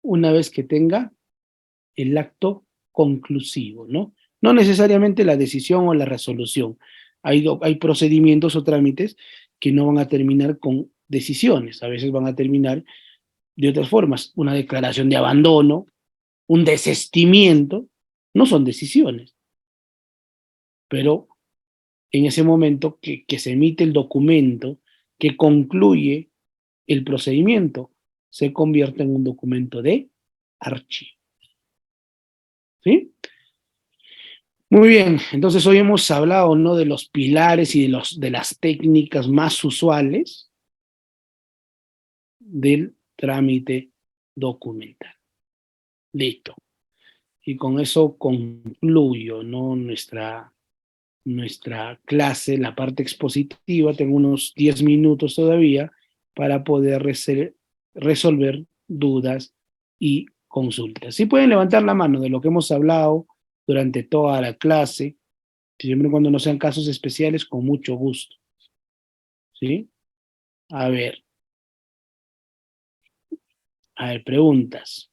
Una vez que tenga el acto conclusivo, ¿no? No necesariamente la decisión o la resolución. Hay procedimientos o trámites que no van a terminar con decisiones, a veces van a terminar de otras formas. Una declaración de abandono, un desistimiento, no son decisiones. Pero en ese momento que se emite el documento que concluye el procedimiento, se convierte en un documento de archivo. ¿Sí? Muy bien, entonces hoy hemos hablado, ¿no?, de los pilares y de las técnicas más usuales del trámite documental. Listo. Y con eso concluyo, ¿no?, nuestra clase, la parte expositiva. Tengo unos 10 minutos todavía para poder resolver dudas y consultas. Sí pueden levantar la mano de lo que hemos hablado durante toda la clase, siempre y cuando no sean casos especiales, con mucho gusto. ¿Sí? A ver, preguntas.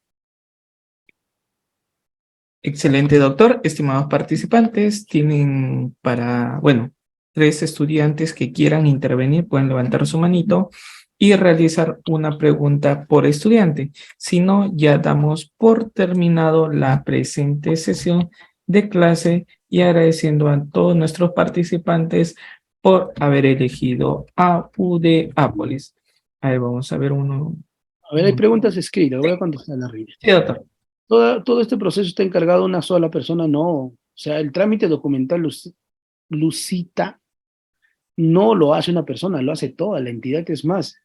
Excelente, doctor. Estimados participantes, tienen bueno, 3 estudiantes que quieran intervenir, pueden levantar su manito y realizar una pregunta por estudiante. Si no, ya damos por terminado la presente sesión de clase y agradeciendo a todos nuestros participantes por haber elegido a UD Ápolis. Ahí vamos a ver uno. A ver, hay preguntas escritas, voy a contestar arriba. Sí, doctor. Todo este proceso está encargado de una sola persona, no. O sea, el trámite documental, Lucita, no lo hace una persona, lo hace toda la entidad. Es más,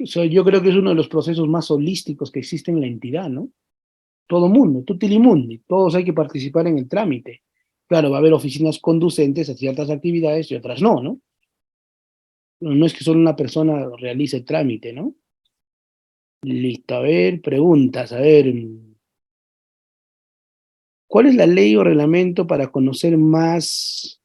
o sea, yo creo que es uno de los procesos más holísticos que existe en la entidad, ¿no? Todo mundo, tutilimundi, todos hay que participar en el trámite. Claro, va a haber oficinas conducentes a ciertas actividades y otras no, ¿no? No es que solo una persona realice el trámite, ¿no? Listo, a ver, preguntas, a ver. ¿Cuál es la ley o reglamento para conocer más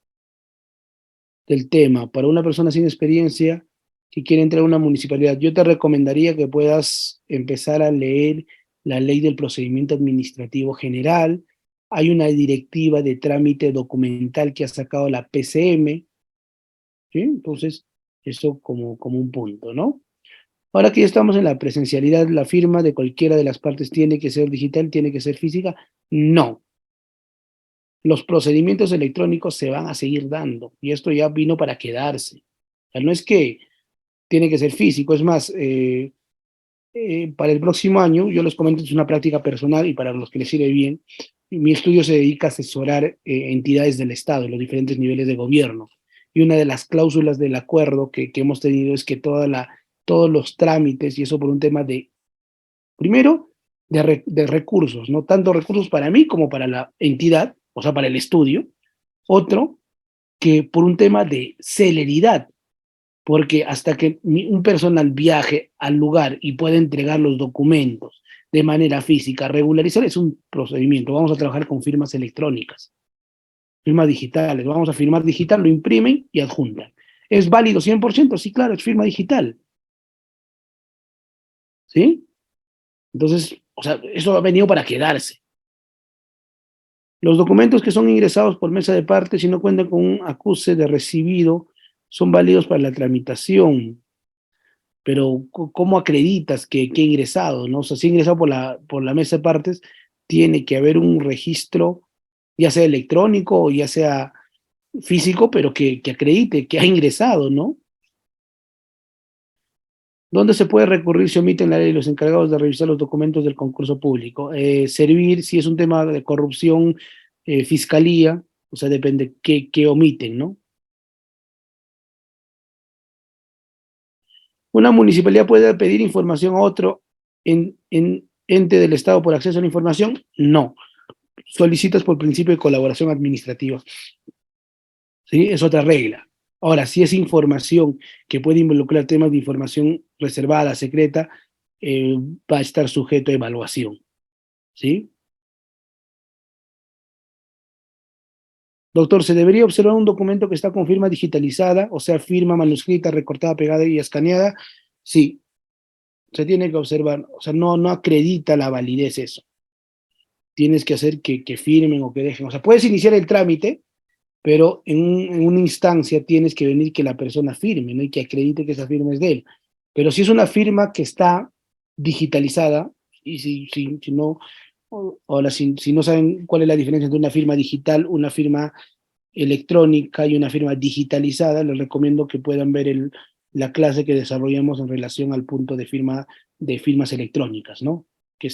del tema? Para una persona sin experiencia que quiere entrar a una municipalidad, yo te recomendaría que puedas empezar a leer la ley del procedimiento administrativo general. Hay una directiva de trámite documental que ha sacado la PCM, ¿sí? Entonces, eso como un punto, ¿no? Ahora que ya estamos en la presencialidad, ¿la firma de cualquiera de las partes tiene que ser digital, tiene que ser física? No. Los procedimientos electrónicos se van a seguir dando y esto ya vino para quedarse. O sea, no es que tiene que ser físico, es más, para el próximo año, yo les comento, es una práctica personal y para los que les sirve bien, mi estudio se dedica a asesorar entidades del Estado, los diferentes niveles de gobierno. Y una de las cláusulas del acuerdo que hemos tenido es que todos los trámites, y eso por un tema primero, de recursos, ¿no? Tanto recursos para mí como para la entidad, o sea, para el estudio. Otro, que por un tema de celeridad, porque hasta que un personal viaje al lugar y pueda entregar los documentos de manera física, regularizar es un procedimiento. Vamos a trabajar con firmas electrónicas, firmas digitales. Vamos a firmar digital, lo imprimen y adjuntan. ¿Es válido 100%? Sí, claro, es firma digital. ¿Sí? Entonces, o sea, eso ha venido para quedarse. Los documentos que son ingresados por mesa de partes y no cuentan con un acuse de recibido son válidos para la tramitación. Pero, ¿cómo acreditas que ha ingresado, no? O sea, si ha ingresado por la mesa de partes, tiene que haber un registro, ya sea electrónico o ya sea físico, pero que acredite que ha ingresado, ¿no? ¿Dónde se puede recurrir si omiten la ley los encargados de revisar los documentos del concurso público? Servir, si es un tema de corrupción, fiscalía, o sea, depende qué omiten, ¿no? ¿Una municipalidad puede pedir información a otro ente del Estado por acceso a la información? No. Solicitas por principio de colaboración administrativa. ¿Sí? Es otra regla. Ahora, si es información que puede involucrar temas de información reservada, secreta, va a estar sujeto a evaluación. ¿Sí? Doctor, ¿se debería observar un documento que está con firma digitalizada, o sea, firma manuscrita, recortada, pegada y escaneada? Sí, se tiene que observar. O sea, no acredita la validez eso. Tienes que hacer que firmen o que dejen. O sea, puedes iniciar el trámite, pero en una instancia tienes que venir que la persona firme, ¿no? Y que acredite que esa firma es de él. Pero si es una firma que está digitalizada, y si no, ahora si no saben cuál es la diferencia entre una firma digital, una firma electrónica y una firma digitalizada, les recomiendo que puedan ver la clase que desarrollamos en relación al punto de firmas electrónicas, ¿no? Que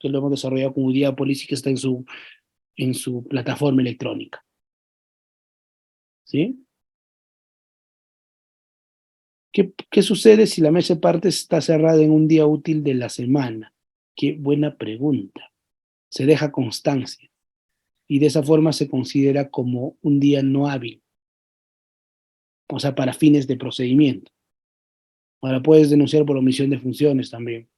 lo hemos desarrollado con Udiapolis y que está en su plataforma electrónica. ¿Sí? ¿Qué sucede si la mesa de partes está cerrada en un día útil de la semana? Qué buena pregunta. Se deja constancia y de esa forma se considera como un día no hábil, o sea, para fines de procedimiento. Ahora puedes denunciar por omisión de funciones también.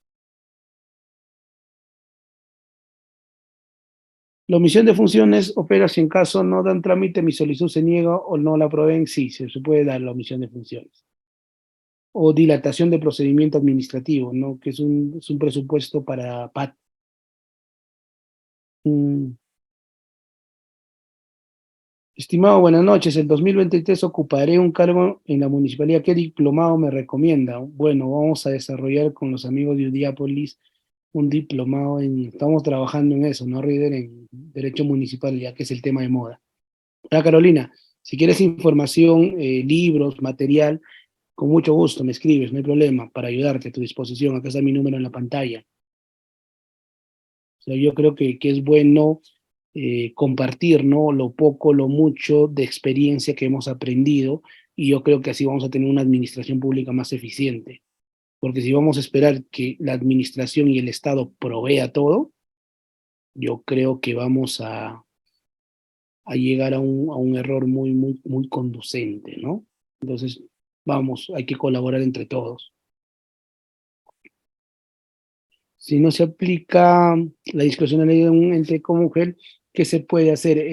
La omisión de funciones opera si en caso no dan trámite, mi solicitud se niega o no la aprueben, sí, se puede dar la omisión de funciones. O dilatación de procedimiento administrativo, ¿no? Que es un presupuesto para PAT. Estimado, buenas noches. El 2023 ocuparé un cargo en la municipalidad. ¿Qué diplomado me recomienda? Bueno, vamos a desarrollar con los amigos de Udiapolis un diplomado estamos trabajando en eso, ¿no, Rider? En Derecho Municipal, ya que es el tema de moda. Hola, Carolina. Si quieres información, libros, material, con mucho gusto me escribes, no hay problema, para ayudarte a tu disposición. Acá está mi número en la pantalla. O sea, yo creo que es bueno compartir, ¿no? Lo poco, lo mucho de experiencia que hemos aprendido, y yo creo que así vamos a tener una administración pública más eficiente. Porque si vamos a esperar que la administración y el Estado provea todo, yo creo que vamos a llegar a un error muy conducente, ¿no? Entonces, vamos, hay que colaborar entre todos. Si no se aplica la discrecionalidad de un ente como mujer, ¿qué se puede hacer?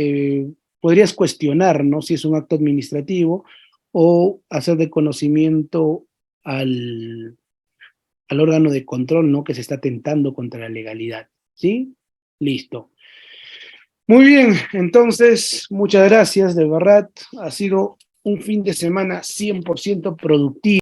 Podrías cuestionar, ¿no? Si es un acto administrativo o hacer de conocimiento al órgano de control, ¿no? Que se está atentando contra la legalidad. ¿Sí? Listo. Muy bien, entonces, muchas gracias, de verdad. Ha sido un fin de semana 100% productivo.